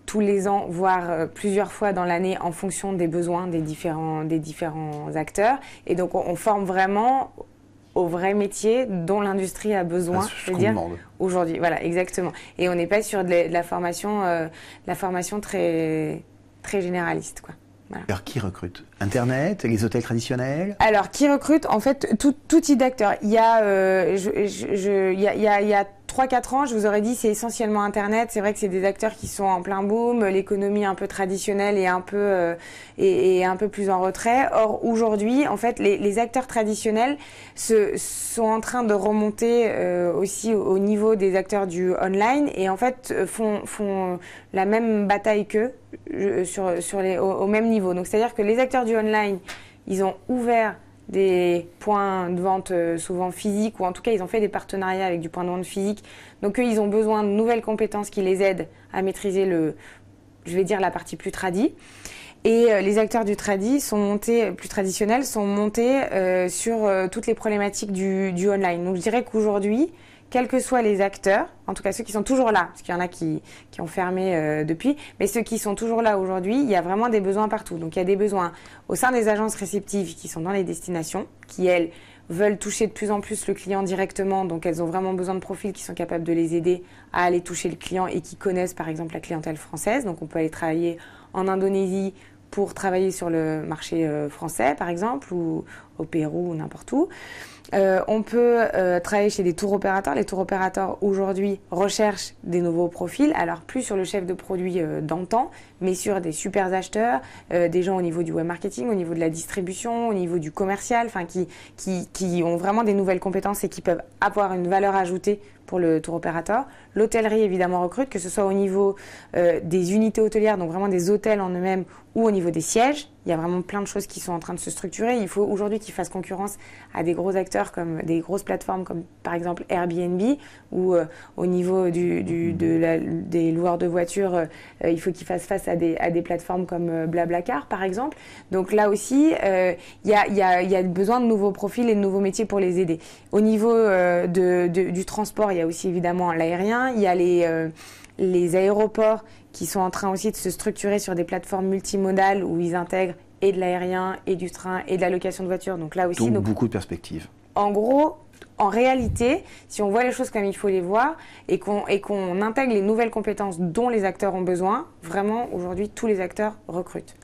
tous les ans, voire plusieurs fois dans l'année en fonction des besoins des différents acteurs. Et donc on forme vraiment au vrai métier dont l'industrie a besoin, je veux dire, aujourd'hui. Voilà, exactement. Et on n'est pas sur de la formation très, très généraliste, quoi. Voilà. Alors, qui recrute? Internet, les hôtels traditionnels? Alors, qui recrute? En fait, tout type d'acteurs. Il y a 3-4 ans, je vous aurais dit, c'est essentiellement Internet. C'est vrai que c'est des acteurs qui sont en plein boom. L'économie un peu traditionnelle est un peu plus en retrait. Or, aujourd'hui, en fait, les acteurs traditionnels sont en train de remonter aussi au niveau des acteurs du online et en fait font la même bataille qu'eux au même niveau. Donc, c'est-à-dire que les acteurs du online, ils ont ouvert des points de vente souvent physiques ou en tout cas ils ont fait des partenariats avec du point de vente physique. Donc eux, ils ont besoin de nouvelles compétences qui les aident à maîtriser la partie plus tradie. Et les acteurs du plus traditionnels sont montés sur toutes les problématiques du online. Donc je dirais qu'aujourd'hui, quels que soient les acteurs, en tout cas ceux qui sont toujours là, parce qu'il y en a qui ont fermé depuis, mais ceux qui sont toujours là aujourd'hui, il y a vraiment des besoins partout. Donc il y a des besoins au sein des agences réceptives qui sont dans les destinations, qui elles veulent toucher de plus en plus le client directement, donc elles ont vraiment besoin de profils qui sont capables de les aider à aller toucher le client et qui connaissent par exemple la clientèle française. Donc on peut aller travailler en Indonésie pour travailler sur le marché français par exemple, ou au Pérou ou n'importe où. On peut travailler chez des tours opérateurs. Les tours opérateurs aujourd'hui recherchent des nouveaux profils, alors plus sur le chef de produit d'antan, mais sur des super acheteurs, des gens au niveau du web marketing, au niveau de la distribution, au niveau du commercial, enfin qui ont vraiment des nouvelles compétences et qui peuvent avoir une valeur ajoutée pour le tour opérateur. L'hôtellerie évidemment recrute, que ce soit au niveau des unités hôtelières, donc vraiment des hôtels en eux-mêmes, ou au niveau des sièges. Il y a vraiment plein de choses qui sont en train de se structurer. Il faut aujourd'hui qu'ils fassent concurrence à des gros acteurs comme des grosses plateformes comme par exemple Airbnb, ou au niveau des loueurs de voitures, il faut qu'ils fassent face à des plateformes comme Blablacar par exemple. Donc là aussi, il y a besoin de nouveaux profils et de nouveaux métiers pour les aider. Au niveau du transport, il y a aussi évidemment l'aérien, il y a les aéroports qui sont en train aussi de se structurer sur des plateformes multimodales où ils intègrent et de l'aérien, et du train, et de la location de voitures. Donc là aussi, beaucoup de perspectives. En gros, en réalité, si on voit les choses comme il faut les voir et qu'on intègre les nouvelles compétences dont les acteurs ont besoin, vraiment, aujourd'hui, tous les acteurs recrutent.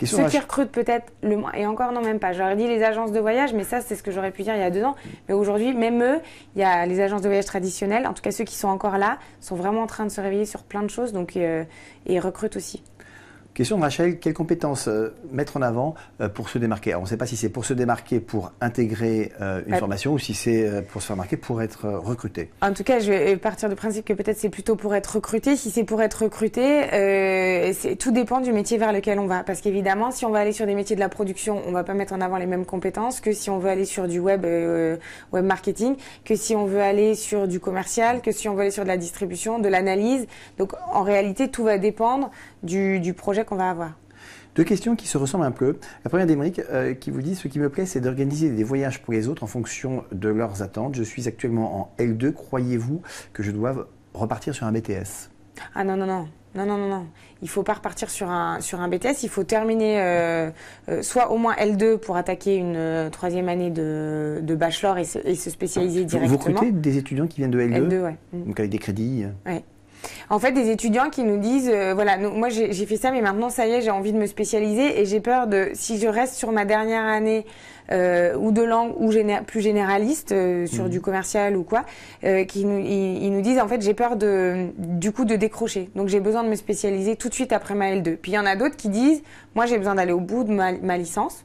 Ceux qui recrutent peut-être le moins, et encore non, même pas. J'aurais dit les agences de voyage, mais ça, c'est ce que j'aurais pu dire il y a 2 ans. Mais aujourd'hui, même eux, il y a les agences de voyage traditionnelles, en tout cas ceux qui sont encore là, sont vraiment en train de se réveiller sur plein de choses, donc ils recrutent aussi. Question de Rachel, quelles compétences mettre en avant pour se démarquer? Alors, on ne sait pas si c'est pour se démarquer pour intégrer une formation ou si c'est pour se faire remarquer pour être recruté. En tout cas, je vais partir du principe que peut-être c'est plutôt pour être recruté. Si c'est pour être recruté, tout dépend du métier vers lequel on va. Parce qu'évidemment, si on va aller sur des métiers de la production, on ne va pas mettre en avant les mêmes compétences que si on veut aller sur du web marketing, que si on veut aller sur du commercial, que si on veut aller sur de la distribution, de l'analyse. Donc en réalité, tout va dépendre du projet qu'on va avoir. 2 questions qui se ressemblent un peu. La première d'Émeric qui vous dit « Ce qui me plaît, c'est d'organiser des voyages pour les autres en fonction de leurs attentes. Je suis actuellement en L2. Croyez-vous que je doive repartir sur un BTS ?» Ah non. Non, non, non, non. Il ne faut pas repartir sur un BTS. Il faut terminer soit au moins L2 pour attaquer une troisième année de bachelor et se spécialiser directement. Vous recrutez des étudiants qui viennent de L2 L2, ouais. Donc avec des crédits Ouais. En fait, des étudiants qui nous disent, voilà, moi j'ai fait ça, mais maintenant ça y est, j'ai envie de me spécialiser et j'ai peur de, si je reste sur ma dernière année ou de langue ou plus généraliste sur du commercial ou quoi, ils nous disent en fait j'ai peur du coup de décrocher, donc j'ai besoin de me spécialiser tout de suite après ma L2. Puis il y en a d'autres qui disent, moi j'ai besoin d'aller au bout de ma licence.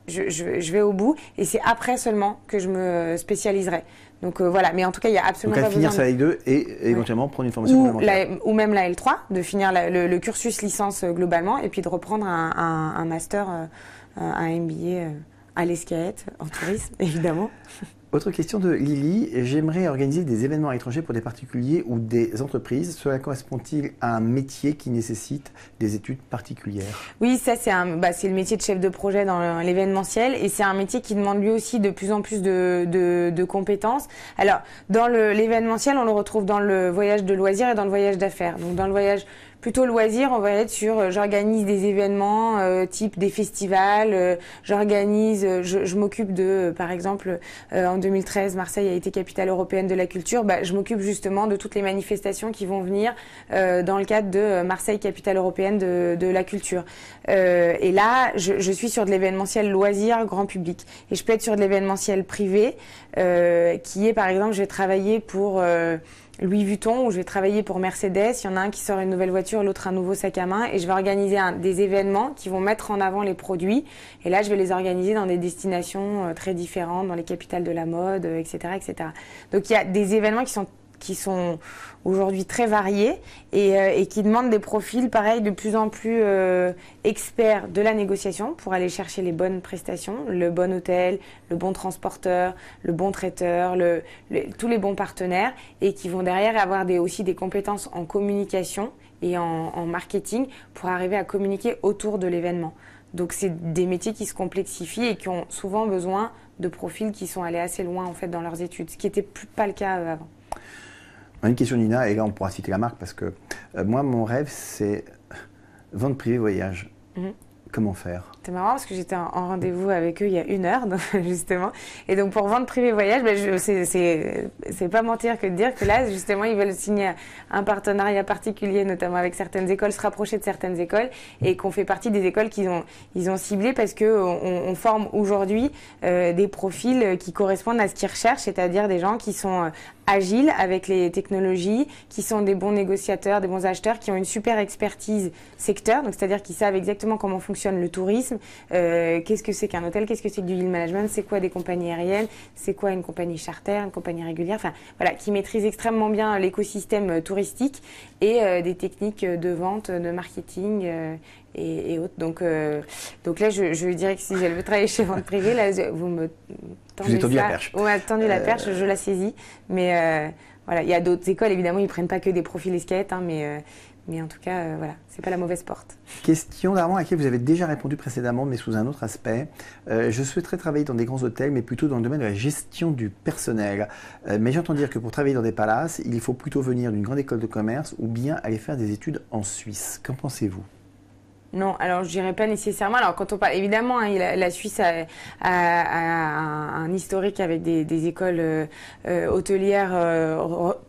Je vais au bout et c'est après seulement que je me spécialiserai. Donc voilà, mais en tout cas, il y a absolument pas besoin finir sa L2 et éventuellement prendre une formation complémentaire. Ou même la L3, de finir le cursus licence globalement et puis de reprendre un master, un MBA à l'Escaët, en tourisme, évidemment. Autre question de Lily, j'aimerais organiser des événements à l'étranger pour des particuliers ou des entreprises. Cela correspond-il à un métier qui nécessite des études particulières? Oui, ça c'est le métier de chef de projet dans l'événementiel et c'est un métier qui demande lui aussi de plus en plus de compétences. Alors, dans l'événementiel, on le retrouve dans le voyage de loisirs et dans le voyage d'affaires. Donc, dans le voyage plutôt loisir, on va être sur j'organise des événements type des festivals, je m'occupe de, par exemple, en 2013, Marseille a été capitale européenne de la culture, je m'occupe justement de toutes les manifestations qui vont venir dans le cadre de Marseille capitale européenne de la culture. Et là, je suis sur de l'événementiel loisir grand public. Et je peux être sur de l'événementiel privé, qui est par exemple, je vais travailler pour Louis Vuitton, où je vais travailler pour Mercedes. Il y en a un qui sort une nouvelle voiture, l'autre un nouveau sac à main. Et je vais organiser des événements qui vont mettre en avant les produits. Et là, je vais les organiser dans des destinations très différentes, dans les capitales de la mode, etc., etc. Donc, il y a des événements qui sont aujourd'hui très variés et qui demandent des profils, pareil, de plus en plus experts de la négociation pour aller chercher les bonnes prestations, le bon hôtel, le bon transporteur, le bon traiteur, tous les bons partenaires et qui vont derrière avoir aussi des compétences en communication et en marketing pour arriver à communiquer autour de l'événement. Donc, c'est des métiers qui se complexifient et qui ont souvent besoin de profils qui sont allés assez loin en fait dans leurs études, ce qui n'était pas le cas avant. Une question Nina, et là on pourra citer la marque parce que moi mon rêve c'est vente privée voyage. Comment faire? C'est marrant parce que j'étais en rendez-vous avec eux il y a 1 heure, donc, justement. Et donc pour vente privée voyage, c'est pas mentir que de dire que là, justement, ils veulent signer un partenariat particulier, notamment avec certaines écoles, se rapprocher de certaines écoles, et qu'on fait partie des écoles qu'ils ont ciblées parce que on forme aujourd'hui des profils qui correspondent à ce qu'ils recherchent, c'est-à-dire des gens qui sont agiles avec les technologies, qui sont des bons négociateurs, des bons acheteurs, qui ont une super expertise secteur, donc c'est-à-dire qu'ils savent exactement comment fonctionne le tourisme, qu'est-ce que c'est qu'un hôtel, qu'est-ce que c'est que du yield management, c'est quoi des compagnies aériennes, c'est quoi une compagnie charter, une compagnie régulière, enfin voilà, qui maîtrisent extrêmement bien l'écosystème touristique et des techniques de vente, de marketing et autres. Donc là, je dirais que si j'allais travailler chez vente privée, là, vous me tendez vous tendu la perche. Ouais, tendu la perche, je la saisis. Mais voilà, il y a d'autres écoles, évidemment, ils prennent pas que des profils Escaët, hein, mais en tout cas, voilà, c'est pas la mauvaise porte. Question d'Armand à laquelle vous avez déjà répondu précédemment, mais sous un autre aspect. Je souhaiterais travailler dans des grands hôtels, mais plutôt dans le domaine de la gestion du personnel. Mais j'entends dire que pour travailler dans des palaces, il faut plutôt venir d'une grande école de commerce ou bien aller faire des études en Suisse. Qu'en pensez-vous? Non, alors je dirais pas nécessairement. Alors quand on parle, évidemment, hein, la Suisse a un historique avec des écoles hôtelières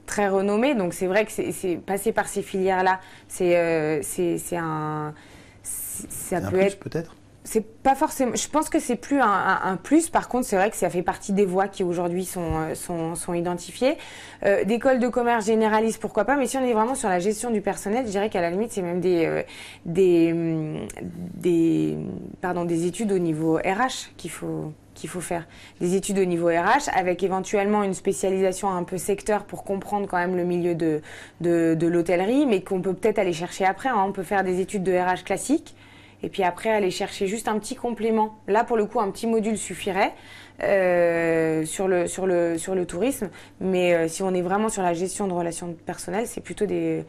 très renommées, donc c'est vrai que c'est passer par ces filières-là, ça peut être peut-être. C'est pas forcément. Je pense que c'est plus un plus. Par contre, c'est vrai que ça fait partie des voies qui aujourd'hui sont identifiées. D'écoles de commerce généralistes, pourquoi pas. Mais si on est vraiment sur la gestion du personnel, je dirais qu'à la limite, c'est même des études au niveau RH qu'il faut faire. Des études au niveau RH avec éventuellement une spécialisation un peu secteur pour comprendre quand même le milieu de l'hôtellerie, mais qu'on peut peut-être aller chercher après, hein. On peut faire des études de RH classiques. Et puis après, aller chercher juste un petit complément. Là, pour le coup, un petit module suffirait sur le tourisme. Mais si on est vraiment sur la gestion de relations personnelles, c'est plutôt des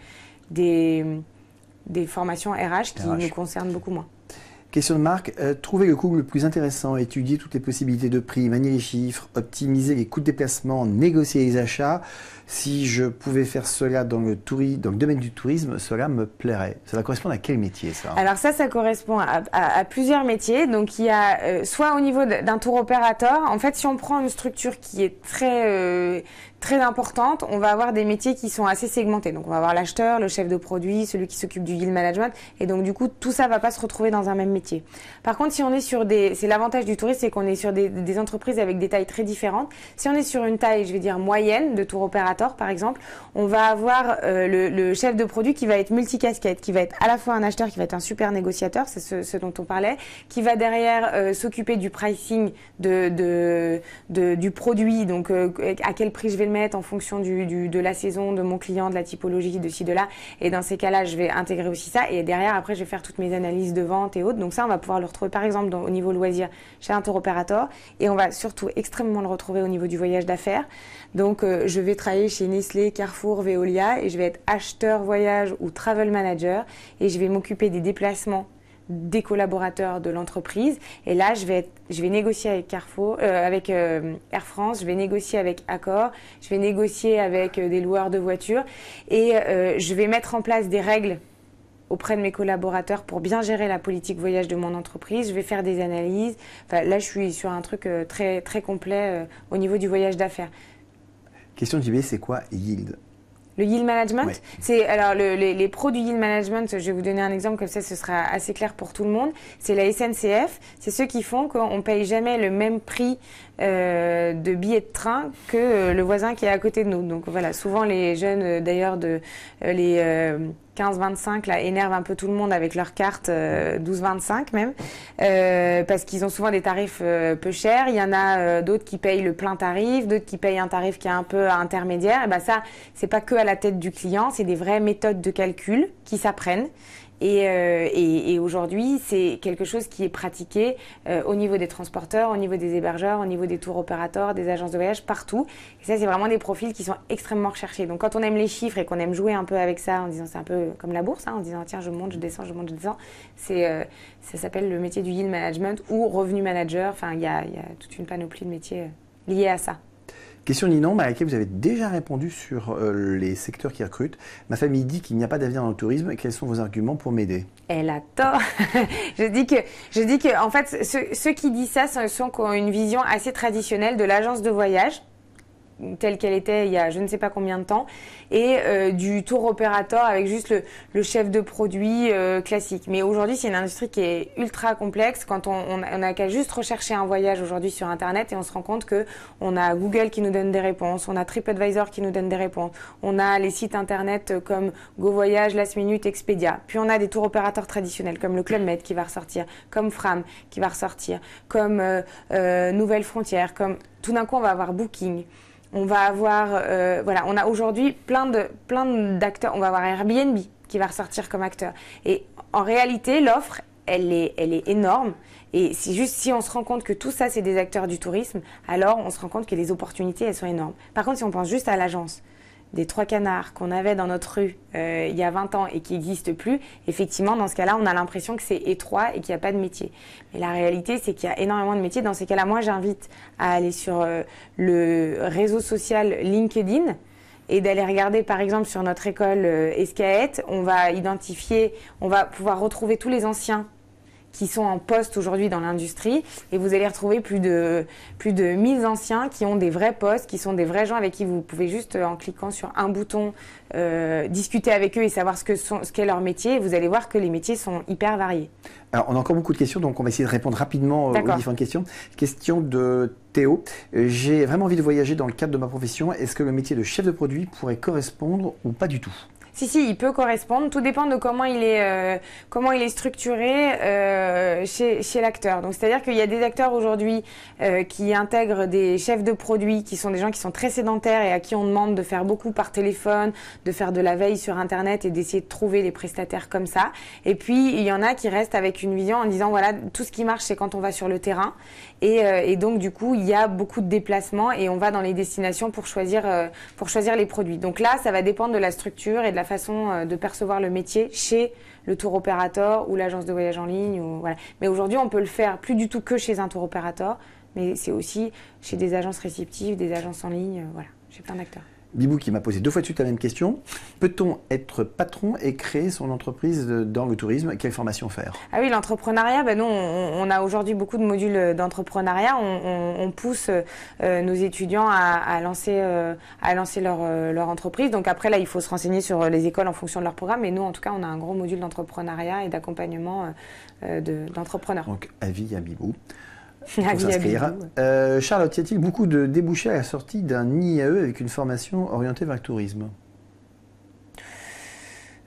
formations RH qui nous concernent beaucoup moins. Question de Marc, trouver le coût le plus intéressant, étudier toutes les possibilités de prix, manier les chiffres, optimiser les coûts de déplacement, négocier les achats. Si je pouvais faire cela dans le domaine du tourisme, cela me plairait. Ça va correspondre à quel métier ça? Alors ça correspond à plusieurs métiers. Donc il y a soit au niveau d'un tour opérateur, en fait si on prend une structure qui est très importante, on va avoir des métiers qui sont assez segmentés. Donc on va avoir l'acheteur, le chef de produit, celui qui s'occupe du yield management, et donc du coup tout ça va pas se retrouver dans un même métier. Par contre, si on est sur c'est l'avantage du tourisme, c'est qu'on est sur des entreprises avec des tailles très différentes. Si on est sur une taille, je vais dire moyenne de tour opérateur par exemple, on va avoir le chef de produit qui va être multicasquette, qui va être à la fois un acheteur, qui va être un super négociateur, c'est ce dont on parlait, qui va derrière s'occuper du pricing du produit, donc à quel prix je vais le mettre en fonction de la saison, de mon client, de la typologie, de ci, de là. Et dans ces cas-là, je vais intégrer aussi ça. Et derrière, après, je vais faire toutes mes analyses de vente et autres. Donc ça, on va pouvoir le retrouver par exemple au niveau loisir chez un tour opérateur. Et on va surtout extrêmement le retrouver au niveau du voyage d'affaires. Donc je vais travailler chez Nestlé, Carrefour, Veolia et je vais être acheteur voyage ou travel manager et je vais m'occuper des déplacements des collaborateurs de l'entreprise. Et là, je vais négocier avec avec Air France, je vais négocier avec Accor, je vais négocier avec des loueurs de voitures et je vais mettre en place des règles auprès de mes collaborateurs pour bien gérer la politique voyage de mon entreprise. Je vais faire des analyses. Enfin, là, je suis sur un truc très, très complet au niveau du voyage d'affaires. Question de JB, c'est quoi yield? Le yield management, ouais. C'est alors les pros du yield management. Je vais vous donner un exemple comme ça, ce sera assez clair pour tout le monde. C'est la SNCF. C'est ceux qui font qu'on paye jamais le même prix de billets de train que le voisin qui est à côté de nous. Donc voilà, souvent les jeunes d'ailleurs les 15-25 là énervent un peu tout le monde avec leur carte 12-25 même parce qu'ils ont souvent des tarifs peu chers. Il y en a d'autres qui payent le plein tarif, d'autres qui payent un tarif qui est un peu intermédiaire. Et ben ça, c'est pas que à la tête du client, c'est des vraies méthodes de calcul qui s'apprennent. Et aujourd'hui, c'est quelque chose qui est pratiqué au niveau des transporteurs, au niveau des hébergeurs, au niveau des tours opérateurs, des agences de voyage, partout. Et ça, c'est vraiment des profils qui sont extrêmement recherchés. Donc, quand on aime les chiffres et qu'on aime jouer un peu avec ça, en disant c'est un peu comme la bourse, en disant tiens, je monte, je descends, je monte, je descends, ça s'appelle le métier du yield management ou revenu manager. Enfin, il y a toute une panoplie de métiers liés à ça. Question Ninon, à laquelle vous avez déjà répondu sur les secteurs qui recrutent. Ma famille dit qu'il n'y a pas d'avenir dans le tourisme. Quels sont vos arguments pour m'aider? Elle a tort. je dis que, en fait, ceux qui disent ça sont qui ont une vision assez traditionnelle de l'agence de voyage, telle qu'elle était il y a je ne sais pas combien de temps, et du tour opérateur avec juste le chef de produit classique. Mais aujourd'hui, c'est une industrie qui est ultra complexe. Quand on a qu'à juste rechercher un voyage aujourd'hui sur Internet et on se rend compte que on a Google qui nous donne des réponses, on a TripAdvisor qui nous donne des réponses, on a les sites Internet comme GoVoyage, Last Minute, Expedia. Puis on a des tours opérateurs traditionnels comme le Club Med qui va ressortir, comme Fram qui va ressortir, comme Nouvelles Frontières, comme tout d'un coup on va avoir Booking. On va avoir, voilà, on a aujourd'hui plein d'acteurs. On va avoir Airbnb qui va ressortir comme acteur. Et en réalité, l'offre, elle est énorme. Et c'est juste si on se rend compte que tout ça, c'est des acteurs du tourisme, alors on se rend compte que les opportunités, elles sont énormes. Par contre, si on pense juste à l'agence des Trois Canards qu'on avait dans notre rue il y a 20 ans et qui n'existe plus, effectivement, dans ce cas-là, on a l'impression que c'est étroit et qu'il n'y a pas de métier. Mais la réalité, c'est qu'il y a énormément de métiers. Dans ces cas-là, moi, j'invite à aller sur le réseau social LinkedIn et d'aller regarder, par exemple, sur notre école Escaët. On va pouvoir retrouver tous les anciens qui sont en poste aujourd'hui dans l'industrie et vous allez retrouver plus de 1000 anciens qui ont des vrais postes, qui sont des vrais gens avec qui vous pouvez juste en cliquant sur un bouton discuter avec eux et savoir ce qu'est leur métier et vous allez voir que les métiers sont hyper variés. Alors on a encore beaucoup de questions donc on va essayer de répondre rapidement aux différentes questions. Question de Théo, j'ai vraiment envie de voyager dans le cadre de ma profession, est-ce que le métier de chef de produit pourrait correspondre ou pas du tout ? Si, il peut correspondre. Tout dépend de comment il est structuré chez l'acteur. Donc, c'est-à-dire qu'il y a des acteurs aujourd'hui qui intègrent des chefs de produits, qui sont des gens qui sont très sédentaires et à qui on demande de faire beaucoup par téléphone, de faire de la veille sur Internet et d'essayer de trouver des prestataires comme ça. Et puis, il y en a qui restent avec une vision en disant, voilà, tout ce qui marche, c'est quand on va sur le terrain. Et donc, du coup, il y a beaucoup de déplacements et on va dans les destinations pour choisir les produits. Donc là, ça va dépendre de la structure et de la façon de percevoir le métier chez le tour opérateur ou l'agence de voyage en ligne. Voilà. Mais aujourd'hui, on peut le faire plus du tout que chez un tour opérateur, mais c'est aussi chez des agences réceptives, des agences en ligne, voilà, chez plein d'acteurs. Bibou qui m'a posé 2 fois de suite la même question. Peut-on être patron et créer son entreprise dans le tourisme? Quelle formation faire? Ah oui, l'entrepreneuriat, nous, on a aujourd'hui beaucoup de modules d'entrepreneuriat. On pousse nos étudiants à lancer leur entreprise. Donc après, là, il faut se renseigner sur les écoles en fonction de leur programme. Mais nous, en tout cas, on a un gros module d'entrepreneuriat et d'accompagnement d'entrepreneurs. Donc, avis à Bibou. Charlotte, y a-t-il beaucoup de débouchés à la sortie d'un IAE avec une formation orientée vers le tourisme?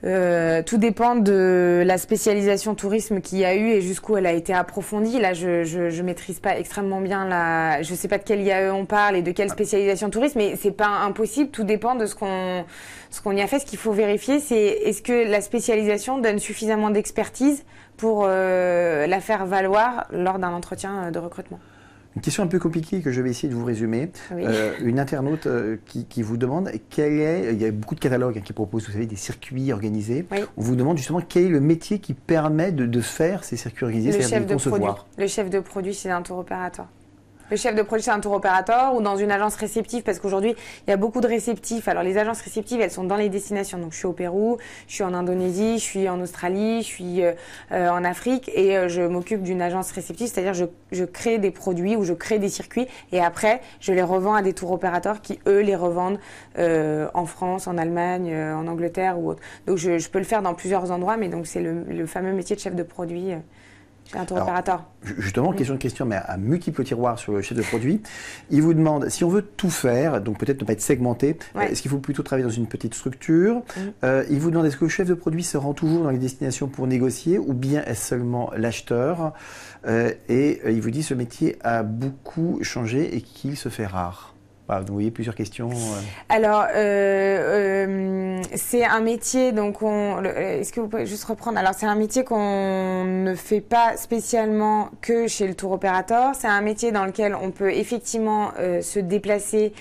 Tout dépend de la spécialisation tourisme qu'il y a eu et jusqu'où elle a été approfondie. Là, je maîtrise pas extrêmement bien je sais pas de quel IAE on parle et de quelle spécialisation tourisme, mais c'est pas impossible. Tout dépend de ce qu'on y a fait. Ce qu'il faut vérifier, c'est est-ce que la spécialisation donne suffisamment d'expertise pour la faire valoir lors d'un entretien de recrutement. Une question un peu compliquée que je vais essayer de vous résumer. Oui. Une internaute qui vous demande il y a beaucoup de catalogues qui proposent, vous savez, des circuits organisés. Oui. On vous demande justement quel est le métier qui permet de faire ces circuits organisés, c'est-à-dire de les concevoir. Le chef de produit, c'est un tour opérateur. Le chef de produit, c'est un tour opérateur ou dans une agence réceptive, parce qu'aujourd'hui, il y a beaucoup de réceptifs. Alors, les agences réceptives, elles sont dans les destinations. Donc, je suis au Pérou, je suis en Indonésie, je suis en Australie, je suis en Afrique et je m'occupe d'une agence réceptive, c'est-à-dire je crée des produits ou je crée des circuits et après, je les revends à des tour opérateurs qui, eux, les revendent en France, en Allemagne, en Angleterre ou autre. Donc, je peux le faire dans plusieurs endroits, mais donc c'est le fameux métier de chef de produit. C'est un tour opérateur. Justement, question, mais à multiples tiroirs sur le chef de produit. Il vous demande, si on veut tout faire, donc peut-être ne pas être segmenté, est-ce qu'il faut plutôt travailler dans une petite structure? Il vous demande, est-ce que le chef de produit se rend toujours dans les destinations pour négocier ou bien est-ce seulement l'acheteur? Et il vous dit, ce métier a beaucoup changé et qu'il se fait rare. Voilà, vous voyez plusieurs questions. Alors, c'est un métier, donc est-ce que vous pouvez juste reprendre? Alors, c'est un métier qu'on ne fait pas spécialement que chez le tour opérateur. C'est un métier dans lequel on peut effectivement se déplacer,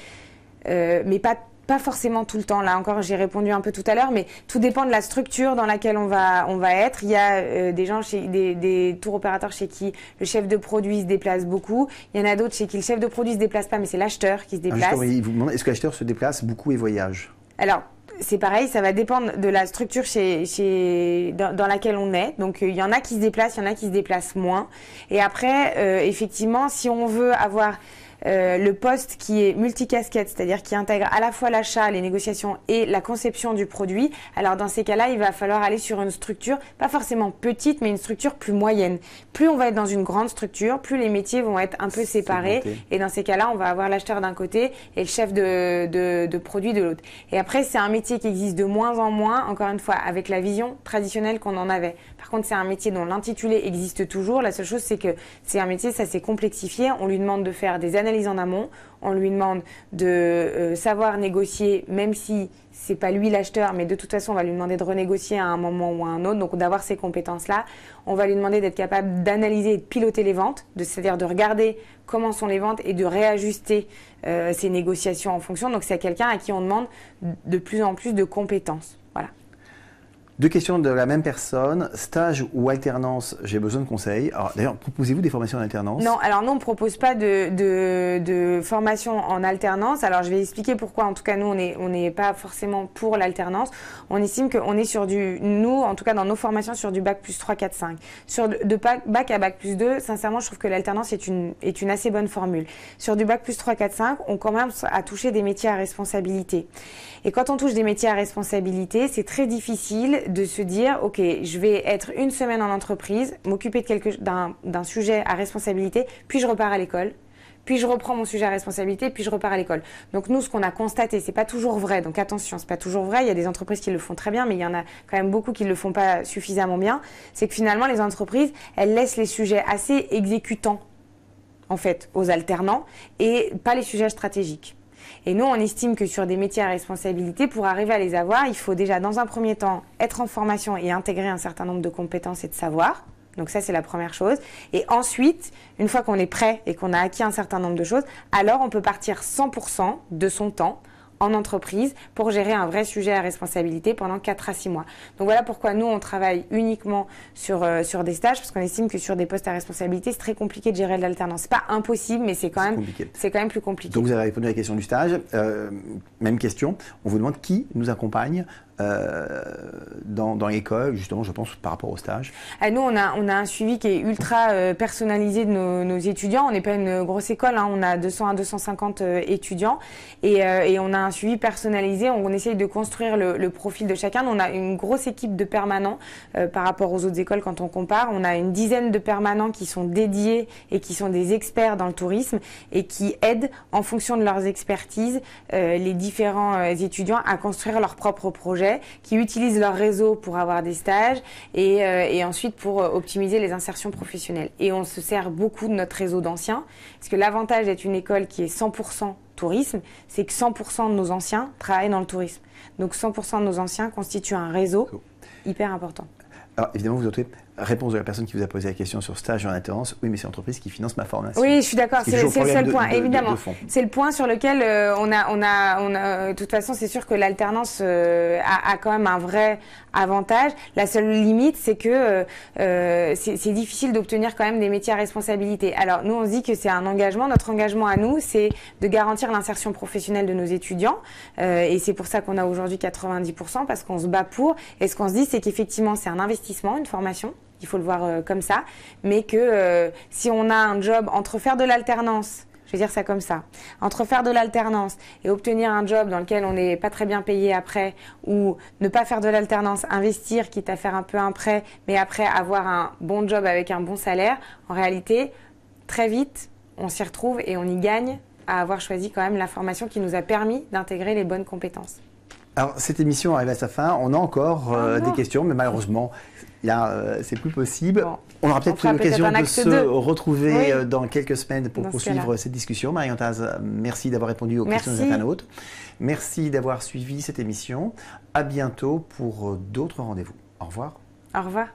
mais pas forcément tout le temps. Là encore, j'ai répondu un peu tout à l'heure, mais tout dépend de la structure dans laquelle on va être. Il y a des gens des tours opérateurs chez qui le chef de produit se déplace beaucoup. Il y en a d'autres chez qui le chef de produit se déplace pas, mais c'est l'acheteur qui se déplace. Il vous demande, est-ce que l'acheteur se déplace beaucoup et voyage? Alors, c'est pareil, ça va dépendre de la structure dans laquelle on est. Donc, il y en a qui se déplacent, il y en a qui se déplacent moins. Et après, effectivement, si on veut avoir le poste qui est multicasquette, c'est-à-dire qui intègre à la fois l'achat, les négociations et la conception du produit. Alors dans ces cas-là, il va falloir aller sur une structure, pas forcément petite, mais une structure plus moyenne. Plus on va être dans une grande structure, plus les métiers vont être un peu séparés. Et dans ces cas-là, on va avoir l'acheteur d'un côté et le chef de produit de l'autre. Et après, c'est un métier qui existe de moins en moins, encore une fois, avec la vision traditionnelle qu'on en avait. Par contre, c'est un métier dont l'intitulé existe toujours. La seule chose, c'est que c'est un métier, ça s'est complexifié. On lui demande de faire des analyses en amont. On lui demande de savoir négocier, même si c'est pas lui l'acheteur, mais de toute façon, on va lui demander de renégocier à un moment ou à un autre. Donc, d'avoir ces compétences-là. On va lui demander d'être capable d'analyser et de piloter les ventes, c'est-à-dire de regarder comment sont les ventes et de réajuster ces négociations en fonction. Donc, c'est quelqu'un à qui on demande de plus en plus de compétences. Voilà. 2 questions de la même personne. Stage ou alternance, j'ai besoin de conseils. Alors, d'ailleurs, proposez-vous des formations en alternance? Non, alors nous, on ne propose pas de formation en alternance. Alors, je vais expliquer pourquoi. En tout cas, nous, on n'est pas forcément pour l'alternance. On estime qu'on est sur nous, en tout cas dans nos formations, sur du bac plus 3, 4, 5. De bac à bac plus 2, sincèrement, je trouve que l'alternance est une assez bonne formule. Sur du bac plus 3, 4, 5, on commence à toucher des métiers à responsabilité. Et quand on touche des métiers à responsabilité, c'est très difficile de se dire, ok, je vais être une semaine en entreprise, m'occuper d'un sujet à responsabilité, puis je repars à l'école, puis je reprends mon sujet à responsabilité, puis je repars à l'école. Donc nous, ce qu'on a constaté, c'est pas toujours vrai. Donc attention, c'est pas toujours vrai. Il y a des entreprises qui le font très bien, mais il y en a quand même beaucoup qui le font pas suffisamment bien. C'est que finalement, les entreprises, elles laissent les sujets assez exécutants, en fait, aux alternants, et pas les sujets stratégiques. Et nous, on estime que sur des métiers à responsabilité, pour arriver à les avoir, il faut déjà, dans un premier temps, être en formation et intégrer un certain nombre de compétences et de savoirs. Donc ça, c'est la première chose. Et ensuite, une fois qu'on est prêt et qu'on a acquis un certain nombre de choses, alors on peut partir 100% de son temps en entreprise pour gérer un vrai sujet à responsabilité pendant 4 à 6 mois. Donc voilà pourquoi nous, on travaille uniquement sur des stages, parce qu'on estime que sur des postes à responsabilité, c'est très compliqué de gérer de l'alternance. C'est pas impossible, mais c'est quand même plus compliqué. Donc vous avez répondu à la question du stage. Même question, on vous demande qui nous accompagne dans l'école, justement, je pense, par rapport au stage. Nous, on a un suivi qui est ultra personnalisé de nos étudiants. On n'est pas une grosse école, hein. On a 200 à 250 étudiants et on a un suivi personnalisé. On essaye de construire le profil de chacun. On a une grosse équipe de permanents par rapport aux autres écoles quand on compare. On a une dizaine de permanents qui sont dédiés et qui sont des experts dans le tourisme et qui aident, en fonction de leurs expertises, les différents étudiants à construire leurs propres projets, qui utilisent leur réseau pour avoir des stages et ensuite pour optimiser les insertions professionnelles. Et on se sert beaucoup de notre réseau d'anciens, parce que l'avantage d'être une école qui est 100% tourisme, c'est que 100% de nos anciens travaillent dans le tourisme. Donc 100% de nos anciens constituent un réseau hyper important. Alors évidemment, vous avez réponse de la personne qui vous a posé la question sur stage en alternance. Oui, mais c'est l'entreprise qui finance ma formation. Oui, je suis d'accord. C'est le seul point, évidemment. C'est le point sur lequel de toute façon, c'est sûr que l'alternance a quand même un vrai avantage. La seule limite, c'est que c'est difficile d'obtenir quand même des métiers à responsabilité. Alors nous, on se dit que c'est un engagement. Notre engagement à nous, c'est de garantir l'insertion professionnelle de nos étudiants. Et c'est pour ça qu'on a aujourd'hui 90%, parce qu'on se bat pour. Et ce qu'on se dit, c'est qu'effectivement, c'est un investissement, une formation. Il faut le voir comme ça, mais que si on a un job entre faire de l'alternance, je vais dire ça comme ça, entre faire de l'alternance et obtenir un job dans lequel on n'est pas très bien payé après, ou ne pas faire de l'alternance, investir, quitte à faire un peu un prêt, mais après avoir un bon job avec un bon salaire, en réalité, très vite, on s'y retrouve et on y gagne à avoir choisi quand même la formation qui nous a permis d'intégrer les bonnes compétences. Alors, cette émission arrive à sa fin. On a encore des questions, mais malheureusement, là, c'est plus possible. Bon, on aura peut-être l'occasion de se retrouver dans quelques semaines pour poursuivre cette discussion. Marion Taz, merci d'avoir répondu aux questions des internautes. Merci d'avoir suivi cette émission. À bientôt pour d'autres rendez-vous. Au revoir. Au revoir.